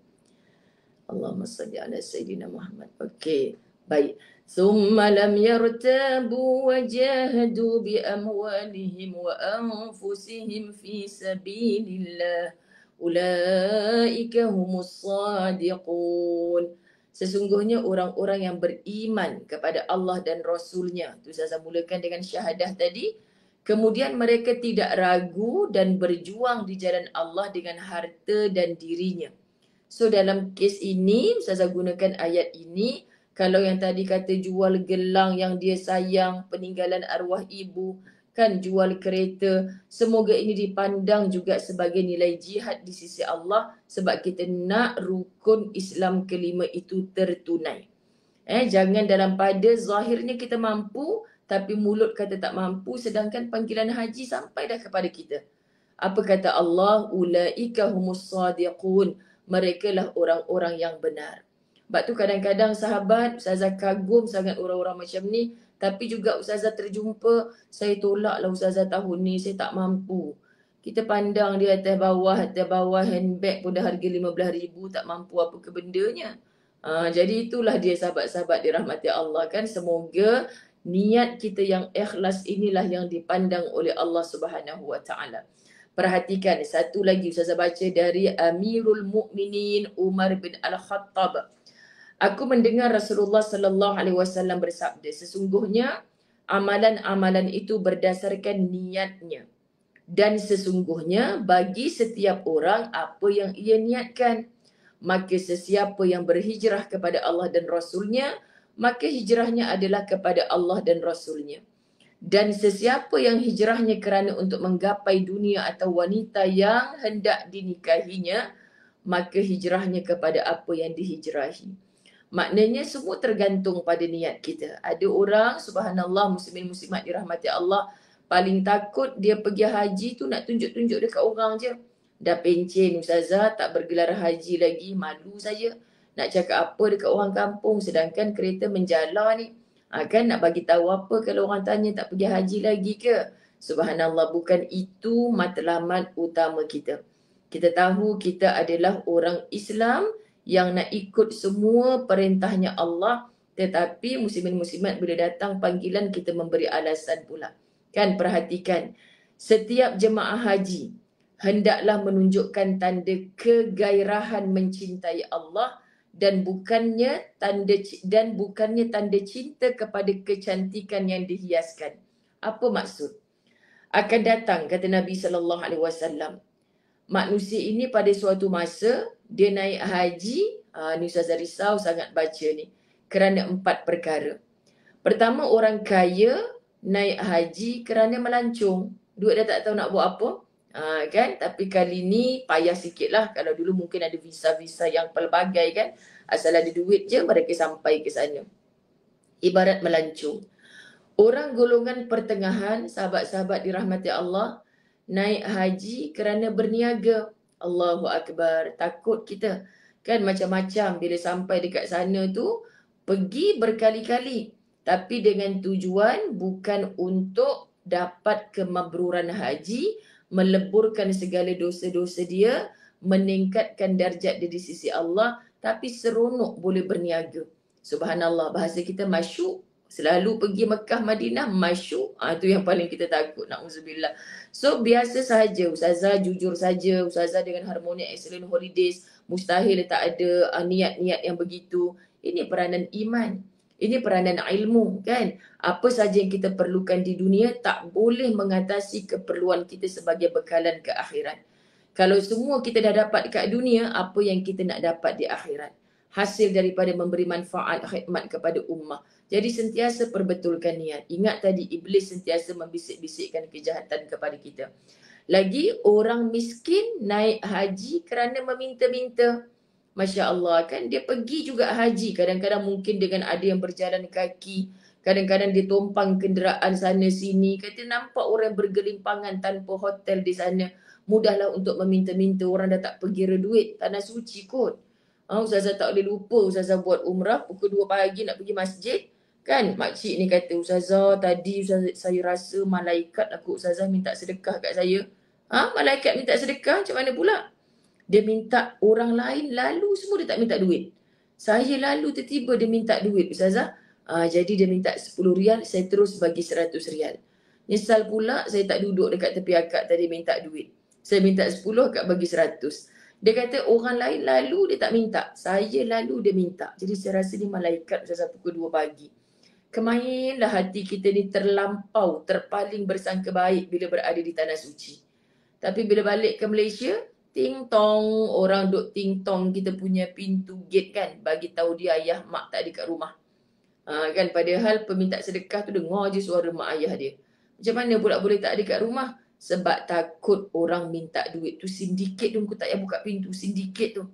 Allahumma salli ala Sayyidina Muhammad. Okey, baik. Thumma lam yartabu wa jahadu bi amwalihim wa anfusihim fi sabilillah. Ulaika humus sadiqun. Sesungguhnya orang-orang yang beriman kepada Allah dan Rasulnya. Itu saya mulakan dengan syahadah tadi. Kemudian mereka tidak ragu dan berjuang di jalan Allah dengan harta dan dirinya. So dalam kes ini, Ustazah gunakan ayat ini. Kalau yang tadi kata jual gelang yang dia sayang, peninggalan arwah ibu, kan jual kereta. Semoga ini dipandang juga sebagai nilai jihad di sisi Allah. Sebab kita nak rukun Islam kelima itu tertunai. Jangan dalam pada zahirnya kita mampu, tapi mulut kata tak mampu, sedangkan panggilan haji sampai dah kepada kita. Apa kata Allah? Ulaika humus sadiqun. Mereka lah orang-orang yang benar. Sebab tu kadang-kadang sahabat, Ustazah kagum sangat orang-orang macam ni. Tapi juga Ustazah terjumpa, saya tolak lah Ustazah tahun ni, saya tak mampu. Kita pandang dia atas bawah handbag pun dah harga RM15,000, tak mampu apa ke bendanya. Jadi itulah dia sahabat-sahabat dirahmati Allah kan. Semoga niat kita yang ikhlas inilah yang dipandang oleh Allah Subhanahu Wa Taala. Perhatikan satu lagi Ustazah baca dari Amirul Mukminin Umar bin Al-Khattab. Aku mendengar Rasulullah sallallahu alaihi wasallam bersabda, sesungguhnya amalan-amalan itu berdasarkan niatnya. Dan sesungguhnya bagi setiap orang apa yang ia niatkan. Maka sesiapa yang berhijrah kepada Allah dan Rasulnya, maka hijrahnya adalah kepada Allah dan Rasulnya. Dan sesiapa yang hijrahnya kerana untuk menggapai dunia atau wanita yang hendak dinikahinya, maka hijrahnya kepada apa yang dihijrahi. Maknanya semua tergantung pada niat kita. Ada orang, subhanallah, muslimin muslimat dirahmati Allah, paling takut dia pergi haji tu nak tunjuk-tunjuk dekat orang je. Dah pencen Ustazah, tak bergelar haji lagi, malu saja. Nak cakap apa dekat orang kampung, sedangkan kereta menjala ni. Kan nak bagi tahu apa kalau orang tanya tak pergi haji lagi ke? Subhanallah, bukan itu matlamat utama kita. Kita tahu kita adalah orang Islam yang nak ikut semua perintahnya Allah, tetapi muslimin muslimat bila datang panggilan kita memberi alasan pula. Kan perhatikan, setiap jemaah haji hendaklah menunjukkan tanda kegairahan mencintai Allah dan bukannya tanda cinta kepada kecantikan yang dihiaskan. Apa maksud? Akan datang kata Nabi sallallahu alaihi wasallam, manusia ini pada suatu masa dia naik haji, ni Ustazah risau sangat baca ni, kerana 4 perkara. Pertama, orang kaya naik haji kerana melancong. Duit dah tak tahu nak buat apa. Kan? Tapi kali ni payah sikit lah. Kalau dulu mungkin ada visa-visa yang pelbagai kan. Asal ada duit je mereka sampai ke sana. Ibarat melancong. Orang golongan pertengahan, sahabat-sahabat dirahmati Allah, naik haji kerana berniaga. Allahu Akbar. Takut kita. Kan macam-macam bila sampai dekat sana tu, pergi berkali-kali. Tapi dengan tujuan bukan untuk dapat kemabruran haji, meleburkan segala dosa-dosa dia, meningkatkan darjat dia di sisi Allah, tapi seronok boleh berniaga. Subhanallah, bahasa kita masyuk. Selalu pergi Mekah, Madinah, masyuk. Itu yang paling kita takut, na'udzubillah. So, biasa sahaja. Ustazah jujur saja. Ustazah dengan Harmony Excellent Holidays, mustahil tak ada niat-niat yang begitu. Ini peranan iman. Ini peranan ilmu kan. Apa saja yang kita perlukan di dunia tak boleh mengatasi keperluan kita sebagai bekalan ke akhirat. Kalau semua kita dah dapat dekat dunia, apa yang kita nak dapat di akhirat? Hasil daripada memberi manfaat khidmat kepada ummah. Jadi sentiasa perbetulkan niat. Ingat tadi iblis sentiasa membisik-bisikkan kejahatan kepada kita. Lagi orang miskin naik haji kerana meminta-minta. Masya Allah kan, dia pergi juga haji. Kadang-kadang mungkin dengan ada yang berjalan kaki, kadang-kadang dia tumpang kenderaan sana sini. Kata nampak orang bergelimpangan tanpa hotel di sana. Mudahlah untuk meminta-minta, orang dah tak pergi reduit tanah suci kot. Ustazah tak boleh lupa, Ustazah buat umrah pukul 2 pagi nak pergi masjid. Kan makcik ni kata, Ustazah tadi saya rasa malaikat aku Ustazah minta sedekah kat saya. Malaikat minta sedekah macam mana pula? Dia minta orang lain, lalu semua dia tak minta duit. Saya lalu tiba-tiba dia minta duit, Ustazah. Jadi dia minta 10 rial, saya terus bagi 100 rial. Nyesal pula saya tak duduk dekat tepi akak tadi minta duit. Saya minta 10, akak bagi 100. Dia kata orang lain lalu dia tak minta. Saya lalu dia minta. Jadi saya rasa ni malaikat Ustazah pukul 2 pagi. Kemainlah hati kita ni terlampau, terpaling bersangka baik bila berada di tanah suci. Tapi bila balik ke Malaysia, ting tong, orang duk ting tong kita punya pintu gate kan, bagi tahu dia ayah mak tak ada kat rumah. Kan padahal peminta sedekah tu dengar je suara mak ayah dia. Macam mana pula boleh tak ada kat rumah? Sebab takut orang minta duit tu sindiket tu, aku tak payah buka pintu sindiket tu.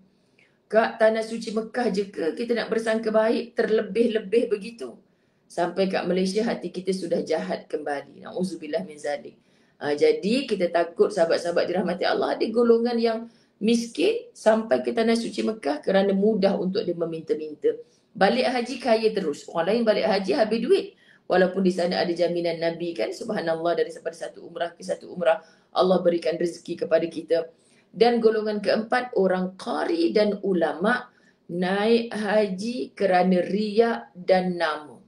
Kat tanah suci Mekah je ke kita nak bersangka baik terlebih-lebih begitu? Sampai kat Malaysia hati kita sudah jahat kembali. Na'udzubillah min zalik. Jadi kita takut sahabat-sahabat dirahmati Allah ada golongan yang miskin sampai ke tanah suci Mekah kerana mudah untuk dia meminta-minta. Balik haji kaya terus. Orang lain balik haji habis duit. Walaupun di sana ada jaminan Nabi kan, subhanallah, daripada satu umrah ke satu umrah Allah berikan rezeki kepada kita. Dan golongan keempat, orang qari dan ulama naik haji kerana riak dan nama.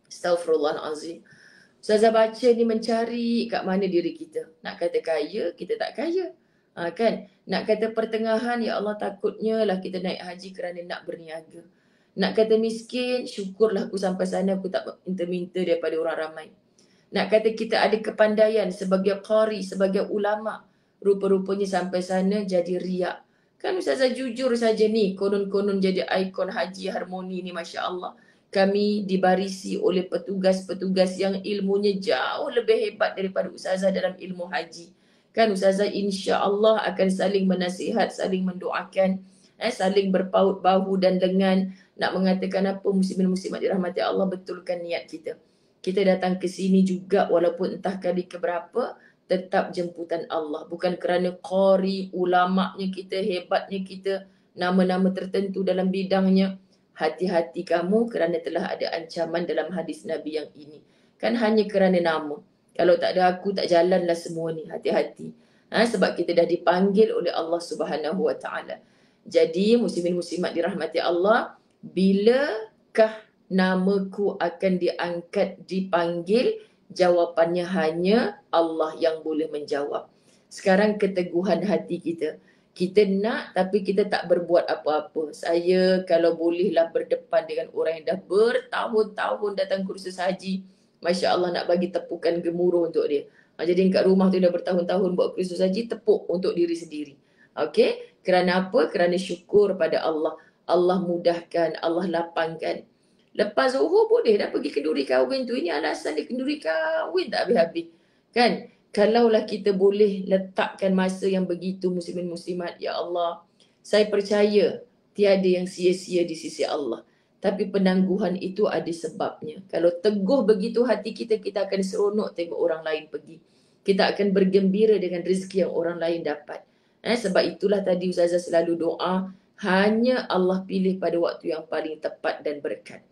Astaghfirullahalazim. Ustazah baca ni mencari kat mana diri kita. Nak kata kaya, kita tak kaya. Kan? Nak kata pertengahan, ya Allah takutnya lah kita naik haji kerana nak berniaga. Nak kata miskin, syukurlah aku sampai sana aku tak minta-minta daripada orang ramai. Nak kata kita ada kepandaian sebagai qari, sebagai ulama, rupa-rupanya sampai sana jadi riak. Kan Ustazah jujur saja ni, konon-konon jadi ikon haji harmoni ni, Masya Allah. Kami dibarisi oleh petugas-petugas yang ilmunya jauh lebih hebat daripada Ustazah dalam ilmu haji. Kan Ustazah insya Allah akan saling menasihat, saling mendoakan, saling berpaut bahu dan lengan. Nak mengatakan apa, muslimin-muslimat dirahmati Allah, betulkan niat kita. Kita datang ke sini juga walaupun entah kali keberapa, tetap jemputan Allah. Bukan kerana qari, ulama'nya kita, hebatnya kita, nama-nama tertentu dalam bidangnya. Hati-hati kamu kerana telah ada ancaman dalam hadis Nabi yang ini. Kan hanya kerana nama. Kalau tak ada aku, tak jalanlah semua ni. Hati-hati. Sebab kita dah dipanggil oleh Allah Subhanahu Wa Taala. Jadi muslimin muslimat dirahmati Allah, bilakah namaku akan diangkat, dipanggil? Jawapannya hanya Allah yang boleh menjawab. Sekarang keteguhan hati kita. Kita nak tapi kita tak berbuat apa-apa. Saya kalau bolehlah berdepan dengan orang yang dah bertahun-tahun datang kursus haji, Masya Allah nak bagi tepukan gemuruh untuk dia. Jadi kat rumah tu dah bertahun-tahun buat kursus haji, tepuk untuk diri sendiri. Okey? Kerana apa? Kerana syukur pada Allah. Allah mudahkan, Allah lapangkan. Lepas Zuhur boleh dah pergi kenduri kahwin tu. Ini alasan dia kenduri kahwin tak habis-habis. Kan? Kalaulah kita boleh letakkan masa yang begitu, muslimin muslimat, ya Allah, saya percaya tiada yang sia-sia di sisi Allah. Tapi penangguhan itu ada sebabnya. Kalau teguh begitu hati kita, kita akan seronok tengok orang lain pergi. Kita akan bergembira dengan rezeki yang orang lain dapat. Sebab itulah tadi Ustazah selalu doa, hanya Allah pilih pada waktu yang paling tepat dan berkat.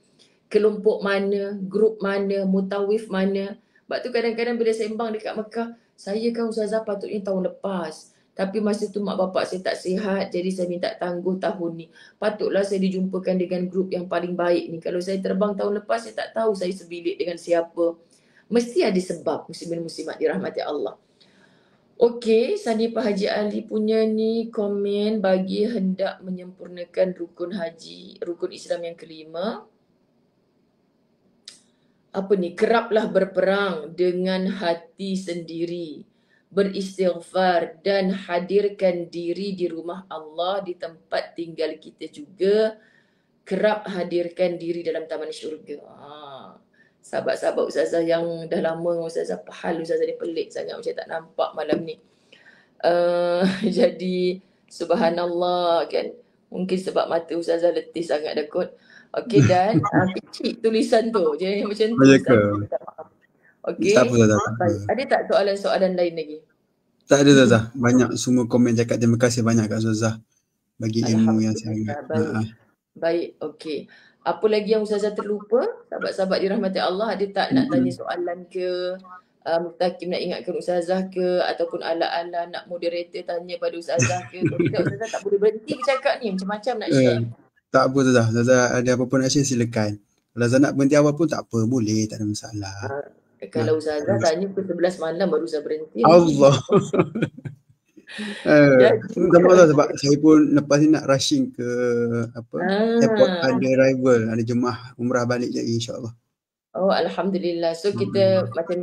Kelompok mana, grup mana, mutawif mana. Sebab tu kadang-kadang bila sembang dekat Mekah, saya kan Ustazah patutnya tahun lepas. Tapi masa tu mak bapak saya tak sihat, jadi saya minta tangguh tahun ni. Patutlah saya dijumpakan dengan grup yang paling baik ni. Kalau saya terbang tahun lepas, saya tak tahu saya sebilik dengan siapa. Mesti ada sebab, muslimin muslimat dirahmati Allah. Okey, Sanipah Haji Ali punya ni komen bagi hendak menyempurnakan rukun haji, rukun Islam yang kelima. Apa ni, keraplah berperang dengan hati sendiri, beristighfar dan hadirkan diri di rumah Allah, di tempat tinggal kita juga. Kerap hadirkan diri dalam taman syurga. Sahabat-sahabat Ustazah yang dah lama Ustazah pahal, Ustazah ni pelik sangat macam tak nampak malam ni. Jadi subhanallah kan, Mungkin sebab mata Ustazah letih sangat dah kot. Okey, dan kecil tulisan tu. Jadi macam tu Boleh ke? Ustazah minta maaf. Tak apa Okey. Zazah, tak apa. Baik. Ada tak soalan-soalan lain lagi? Tak ada Zazah. Banyak semua komen cakap terima kasih banyak Kak Zazah bagi ilmu yang sangat. Alhamdulillah. Baik. Okey. Apa lagi yang Ustazah terlupa? Sahabat-sahabat dirahmati Allah, ada tak nak tanya soalan ke? Mustaqim nak ingatkan Ustazah ke? Ataupun ala-ala nak moderator tanya pada Ustazah ke? Kalau tidak, Ustazah tak boleh berhenti bercakap ni. Macam-macam nak share. Tak apa Zazah. Zazah ada apa pun nak share silakan. Kalau Zazah nak berhenti awal pun tak apa. Boleh, tak ada masalah. Kalau Ustazah tanya pukul 11 malam baru saya berhenti. Allah. Sama lah sebab saya pun lepas ni nak rushing ke airport, ada arrival, ada jemaah umrah balik lagi insyaAllah. Oh, Alhamdulillah. So kita macam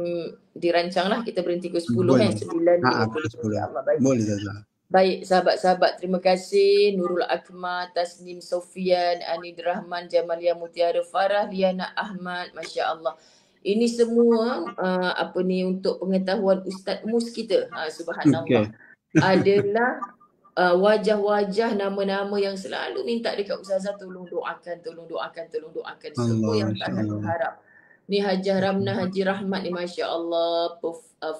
dirancang lah, kita berhenti ke 10 kan, 9.50. Boleh Zazah. Baik sahabat-sahabat, terima kasih Nurul Akmal, Tasnim Sofian, Anid Rahman, Jamalia Mutiara, Farah, Liana Ahmad, Masya Allah. Ini semua untuk pengetahuan Ustaz Mus kita. Subhanallah. Adalah wajah-wajah, nama-nama yang selalu minta dekat Ustazah tolong doakan. Semua yang tak nak mengharap. Ni Hajah Ramnah Haji Rahmat ni, Masya Allah,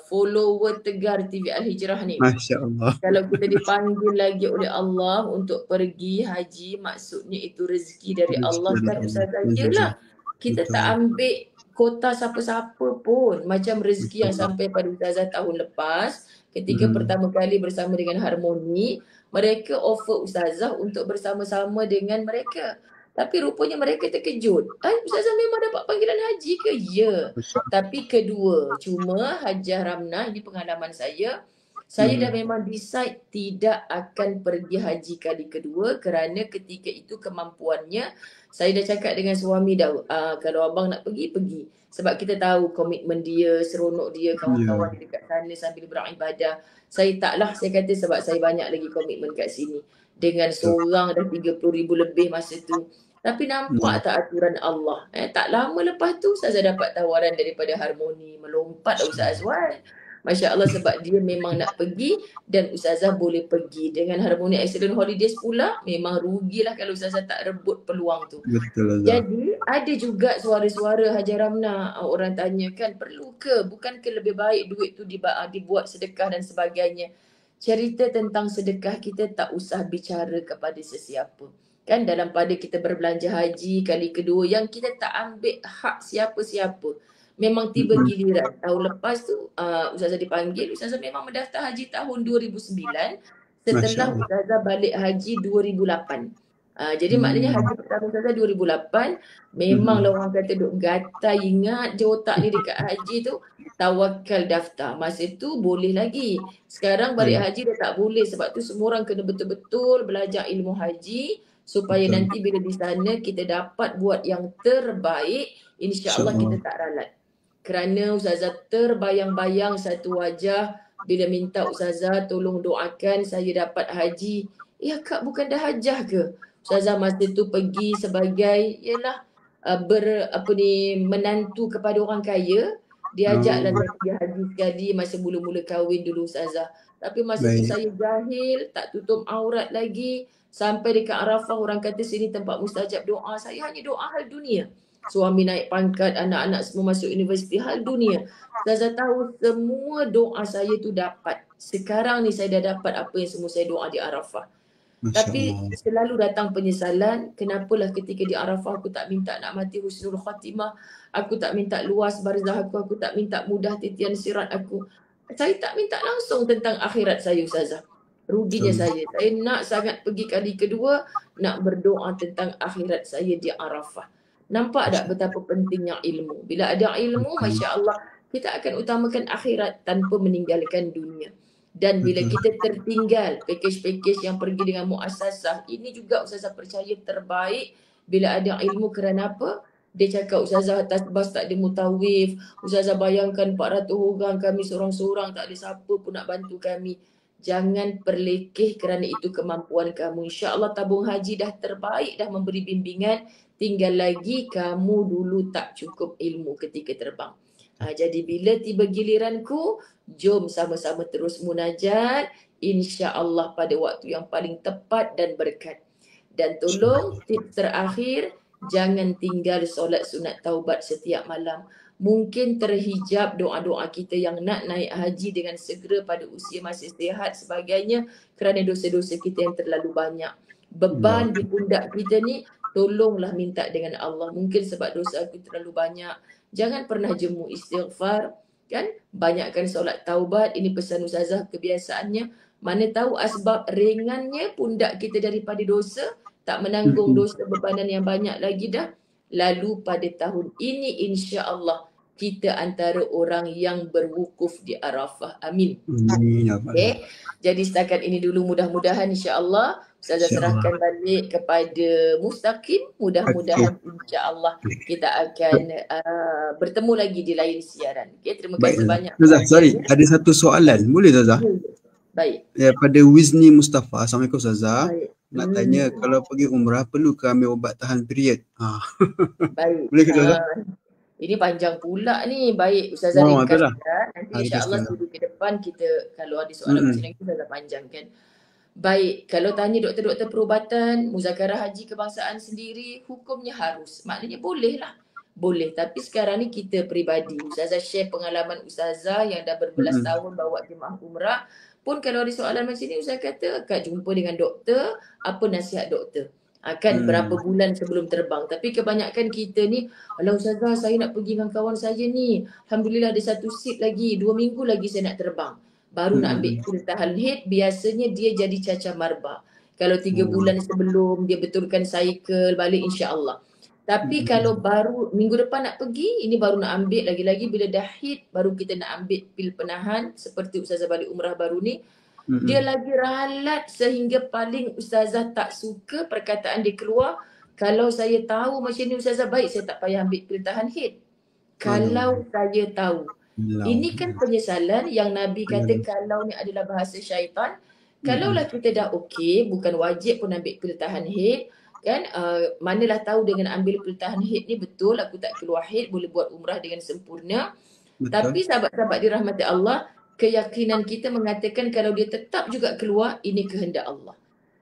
follower tegar TV Al-Hijrah ni. Masya Allah. Kalau kita dipanggil lagi oleh Allah untuk pergi haji, maksudnya itu rezeki dari Allah kan Ustazah. Yelah, kita tak ambil kota siapa-siapa pun. Macam rezeki yang sampai pada Ustazah tahun lepas, ketika pertama kali bersama dengan Harmoni, mereka offer Ustazah untuk bersama-sama dengan mereka. Tapi rupanya mereka terkejut. Ustazah memang dapat panggilan haji ke? Ya. Tapi kedua, cuma Hajah Ramnah, ini pengalaman saya dah memang decide tidak akan pergi haji kali kedua kerana ketika itu kemampuannya. Saya dah cakap dengan suami dah, kalau abang nak pergi, pergi. Sebab kita tahu komitmen dia, seronok dia, kawan-kawan dia dekat sana sambil beribadah. Saya taklah, saya kata sebab saya banyak lagi komitmen kat sini. Dengan seorang dah 30,000 lebih masa tu. Tapi nampak tak aturan Allah? Tak lama lepas tu Ustazah dapat tawaran daripada Harmoni. Melompat Ustaz Azwan. Masya Allah, sebab dia memang nak pergi dan Ustazah boleh pergi. Dengan Harmoni Excellent Holidays pula, memang rugilah kalau Ustazah tak rebut peluang tu. Betul. Jadi ada juga suara-suara Hajah Ramnah. Orang tanya kan, perlu ke? Bukankah lebih baik duit tu dibuat sedekah dan sebagainya? Cerita tentang sedekah kita tak usah bicara kepada sesiapa. Kan dalam pada kita berbelanja haji kali kedua yang kita tak ambil hak siapa-siapa. Memang tiba giliran. Tahun lepas tu Ustazah dipanggil. Ustazah memang mendaftar haji tahun 2009 setelah Ustazah balik haji 2008. Jadi maknanya haji pertama Ustazah 2008. Memanglah orang kata duk gatal, ingat je otak ni dekat haji tu, tawakal daftar. Masa tu boleh lagi. Sekarang balik haji dah tak boleh. Sebab tu semua orang kena betul-betul belajar ilmu haji supaya nanti bila di sana kita dapat buat yang terbaik. InsyaAllah kita tak ralat. Kerana Ustazah terbayang-bayang satu wajah bila minta Ustazah tolong doakan saya dapat haji. Ya Kak, bukan dah hajah ke? Ustazah masa tu pergi sebagai menantu kepada orang kaya. Diajaklah saya pergi haji sekali masa mula-mula kahwin dulu Ustazah. Tapi masa tu saya jahil, tak tutup aurat lagi. Sampai dekat Arafah orang kata sini tempat mustajab doa. Saya hanya doa hal dunia. Suami naik pangkat, anak-anak semua masuk universiti, hal dunia. Ustazah tahu semua doa saya tu dapat. Sekarang ni saya dah dapat apa yang semua saya doa di Arafah. Tapi selalu datang penyesalan. Kenapalah ketika di Arafah aku tak minta nak mati husnul khatimah. Aku tak minta luas barzah aku tak minta mudah titian sirat aku. Saya tak minta langsung tentang akhirat saya Ustazah. Ruginya saya nak sangat pergi kali kedua, nak berdoa tentang akhirat saya di Arafah. Nampak tak betapa pentingnya ilmu? Bila ada ilmu, Masya Allah, kita akan utamakan akhirat tanpa meninggalkan dunia. Dan bila kita tertinggal package-package yang pergi dengan muassasah, ini juga Ustazah percaya terbaik bila ada ilmu. Kerana apa? Dia cakap Ustazah atas bas tak ada mutawif. Ustazah bayangkan 400 orang, kami seorang-seorang, tak ada siapa pun nak bantu kami. Jangan perlekeh kerana itu kemampuan kamu. InsyaAllah tabung haji dah terbaik, dah memberi bimbingan. Tinggal lagi kamu dulu tak cukup ilmu ketika terbang. Jadi bila tiba giliranku, jom sama-sama terus munajat. InsyaAllah pada waktu yang paling tepat dan berkat. Dan tolong tips terakhir, jangan tinggal solat sunat taubat setiap malam. Mungkin terhijab doa-doa kita yang nak naik haji dengan segera pada usia masih sihat sebagainya kerana dosa-dosa kita yang terlalu banyak. Beban di pundak kita ni tolonglah minta dengan Allah. Mungkin sebab dosa aku terlalu banyak. Jangan pernah jemu istighfar, kan? Banyakkan solat taubat. Ini pesan Ustazah kebiasaannya. Mana tahu asbab ringannya pundak kita daripada dosa, tak menanggung dosa bebanan yang banyak lagi dah. Lalu pada tahun ini insya-Allah kita antara orang yang berwukuf di Arafah. Amin. Amin. Okay. Jadi setakat ini dulu, mudah-mudahan insya-Allah Ustazah serahkan balik kepada Mustaqim. Mudah-mudahan insya-Allah kita akan bertemu lagi di lain siaran. Okay, terima kasih banyak. Ustazah, sorry, ada satu soalan. Boleh Ustazah? Baik. Daripada Wizni Mustafa. Assalamualaikum Ustazah. Baik. Nak tanya, kalau pergi umrah perlu ke ambil ubat tahan period? Baik. Boleh ke Ustazah? Ini panjang pula ni. Baik, Ustazah ringkaskan. Nanti insya-Allah minggu ke depan kita kalau ada soalan macam ni Ustazah panjangkan. Baik, kalau tanya doktor-doktor perubatan, muzakarah haji kebangsaan sendiri, hukumnya harus. Maknanya boleh lah. Boleh, tapi sekarang ni kita peribadi. Ustazah share pengalaman Ustazah yang dah berbelas tahun bawa jemaah umrah. Pun kalau ada soalan macam ni, Ustazah kata, Kak jumpa dengan doktor, apa nasihat doktor? Akan berapa bulan sebelum terbang. Tapi kebanyakan kita ni, alah Ustazah, saya nak pergi dengan kawan saya ni. Alhamdulillah ada satu seat lagi, 2 minggu lagi saya nak terbang. Baru nak ambil pil tahan haid, biasanya dia jadi cacar marbah. Kalau 3 bulan sebelum dia betulkan cycle balik insya-Allah. Tapi kalau baru minggu depan nak pergi, ini baru nak ambil lagi-lagi bila dah haid, baru kita nak ambil pil penahan seperti Ustazah balik umrah baru ni. Dia lagi ralat sehingga paling Ustazah tak suka perkataan dia keluar, kalau saya tahu macam ni Ustazah baik saya tak payah ambil pil tahan haid. Kalau saya tahu. Ini kan penyesalan yang Nabi kata kalau ni adalah bahasa syaitan. Kalaulah kita dah okey, bukan wajib pun ambil pil tahan haid, kan, manalah tahu dengan ambil pil tahan haid ni betul aku tak keluar haid, boleh buat umrah dengan sempurna. Tapi sahabat-sahabat dirahmati Allah, keyakinan kita mengatakan kalau dia tetap juga keluar, ini kehendak Allah.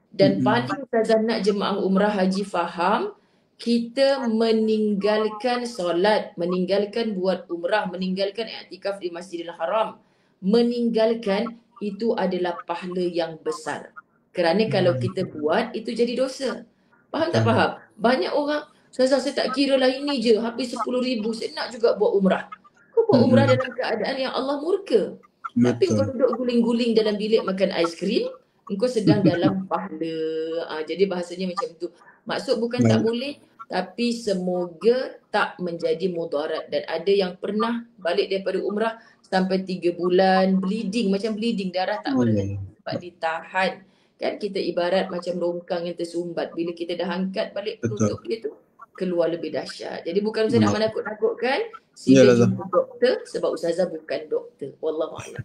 Dan paling Ustazah nak jemaah umrah haji faham, kita meninggalkan solat, meninggalkan buat umrah, meninggalkan i'tikaf di Masjidil Haram, meninggalkan itu adalah pahala yang besar. Kerana kalau kita buat, itu jadi dosa. Faham tak faham? Banyak orang, Ustazah saya tak kira lah ini je, habis 10,000, saya nak juga buat umrah. Kau buat umrah dalam keadaan yang Allah murka. Tapi kau duduk guling-guling dalam bilik makan aiskrim, engkau sedang dalam pahala. Jadi bahasanya macam tu. Maksud bukan tak boleh, tapi semoga tak menjadi mudarat. Dan ada yang pernah balik daripada umrah sampai 3 bulan bleeding, macam bleeding, darah tak berhenti sebab ditahan. Kan kita ibarat macam longkang yang tersumbat. Bila kita dah angkat balik penutup dia tu, keluar lebih dahsyat. Jadi bukan Ustazah nak menakut-nakutkan, sila jumpa doktor sebab Ustazah bukan doktor. Wallahualam.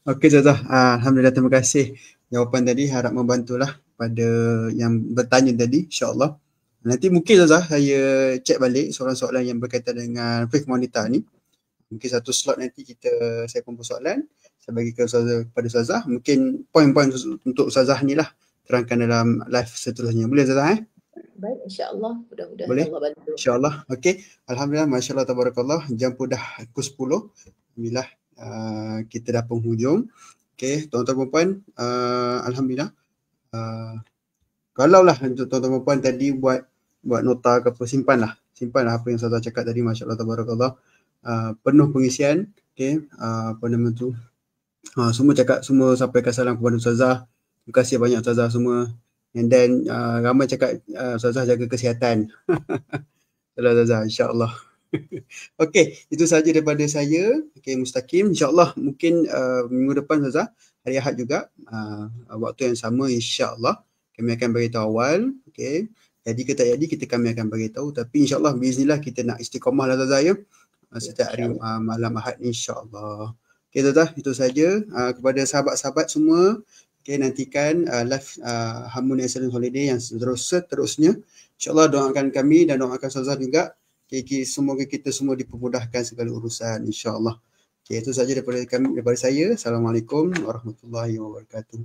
Okey Ustazah, alhamdulillah, terima kasih jawapan tadi, harap membantulah pada yang bertanya tadi, insya-Allah. Nanti mungkin Ustazah saya cek balik soalan-soalan yang berkaitan dengan fiqh wanita ni. Mungkin satu slot nanti saya kumpul soalan, saya bagi ke Ustazah, kepada Ustazah. Mungkin poin-poin untuk Ustazah ni lah terangkan dalam live seterusnya. Boleh Ustazah? Baik, insya-Allah. Mudah-mudahan boleh? Allah bantu. Insya-Allah. Okey. Alhamdulillah, masya-Allah, tabarakallah. Jam pun dah pukul 10. Alhamdulillah, kita dah penghujung. Okey, tuan-tuan dan puan, alhamdulillah. Kalau lah untuk tuan-tuan dan puan tadi buat nota ke apa, simpanlah apa yang Ustazah cakap tadi, masya-Allah, tabarakallah. Penuh pengisian. Okey, apa nama tu? Semua sampaikan salam kepada Ustazah. Terima kasih banyak Ustazah semua. And then ramai cakap Ustazah jaga kesihatan. Salam Ustazah, insya-Allah. Okey, itu saja daripada saya. Okey, Mustaqim. InsyaAllah mungkin minggu depan Ustazah, hari Ahad juga, waktu yang sama insya-Allah kami akan beritahu awal. Okey. Jadi ke tak jadi kami akan beritahu, tapi insya-Allah biiznillah kita nak istiqamah lah Ustazah ya. Setiap hari malam Ahad insya-Allah. Okey Ustazah, itu saja. Kepada sahabat-sahabat semua, okay, nantikan live Harmony Excellence Holiday yang seterusnya. InsyaAllah doakan kami dan doakan Ustazah juga. Okay, semoga kita semua dipermudahkan segala urusan insya-Allah. Okay, itu saja daripada saya. Assalamualaikum warahmatullahi wabarakatuh.